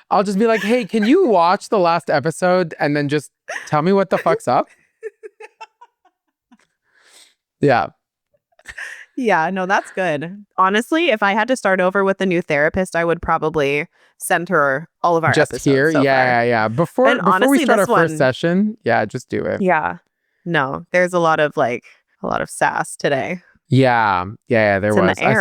I'll just be like, hey, can you watch the last episode and then just tell me what the fuck's up? Yeah. Yeah, no, that's good. Honestly, if I had to start over with a new therapist, I would probably send her all of our just episodes here. So yeah. Before honestly, we start our first session, just do it. Yeah. No, there's a lot of sass today. Yeah, there it's was. I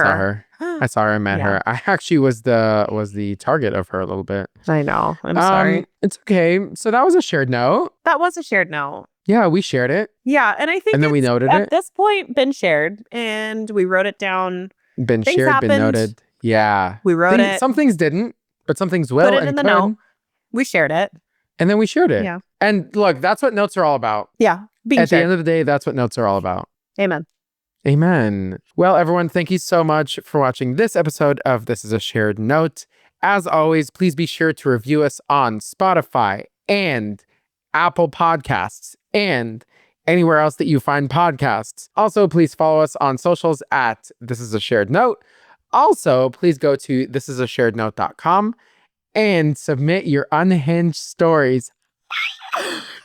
saw her. I met her. I actually was the target of her a little bit. I know. I'm sorry. It's okay. So that was a shared note. That was a shared note. Yeah, we shared it. Yeah, and I think and then we noted at it. This point been shared, and we wrote it down. Been shared, happened. Been noted. Yeah, we wrote it. Some things didn't, but some things will. Put it in the note. We shared it, and then we shared it. Yeah. And look, that's what notes are all about. Yeah, at the end of the day, that's what notes are all about. Amen. Amen. Well, everyone, thank you so much for watching this episode of This Is a Shared Note. As always, please be sure to review us on Spotify and Apple Podcasts and anywhere else that you find podcasts. Also, please follow us on socials at This Is a Shared Note. Also, please go to thisisasharednote.com and submit your unhinged stories.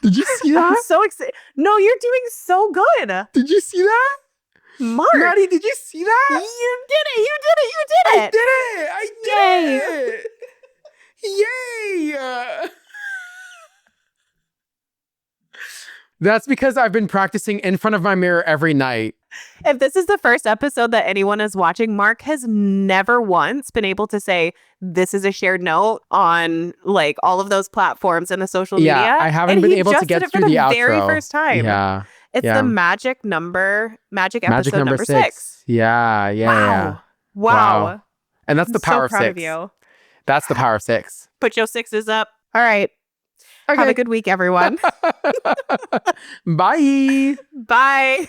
Did you see that? I'm so excited. No, you're doing so good. Did you see that? Mark. Mady, did you see that? You did it. I did it. Yay. That's because I've been practicing in front of my mirror every night. If this is the first episode that anyone is watching, Mark has never once been able to say, this is a shared note on like all of those platforms and the social media. Yeah, I haven't been able to get through the outro. Very first time. Yeah. It's the magic episode number 6. Yeah. Wow. And that's the power of 6. Of you. That's the power of 6. Put your 6s up. All right. Okay. Have a good week, everyone. Bye. Bye.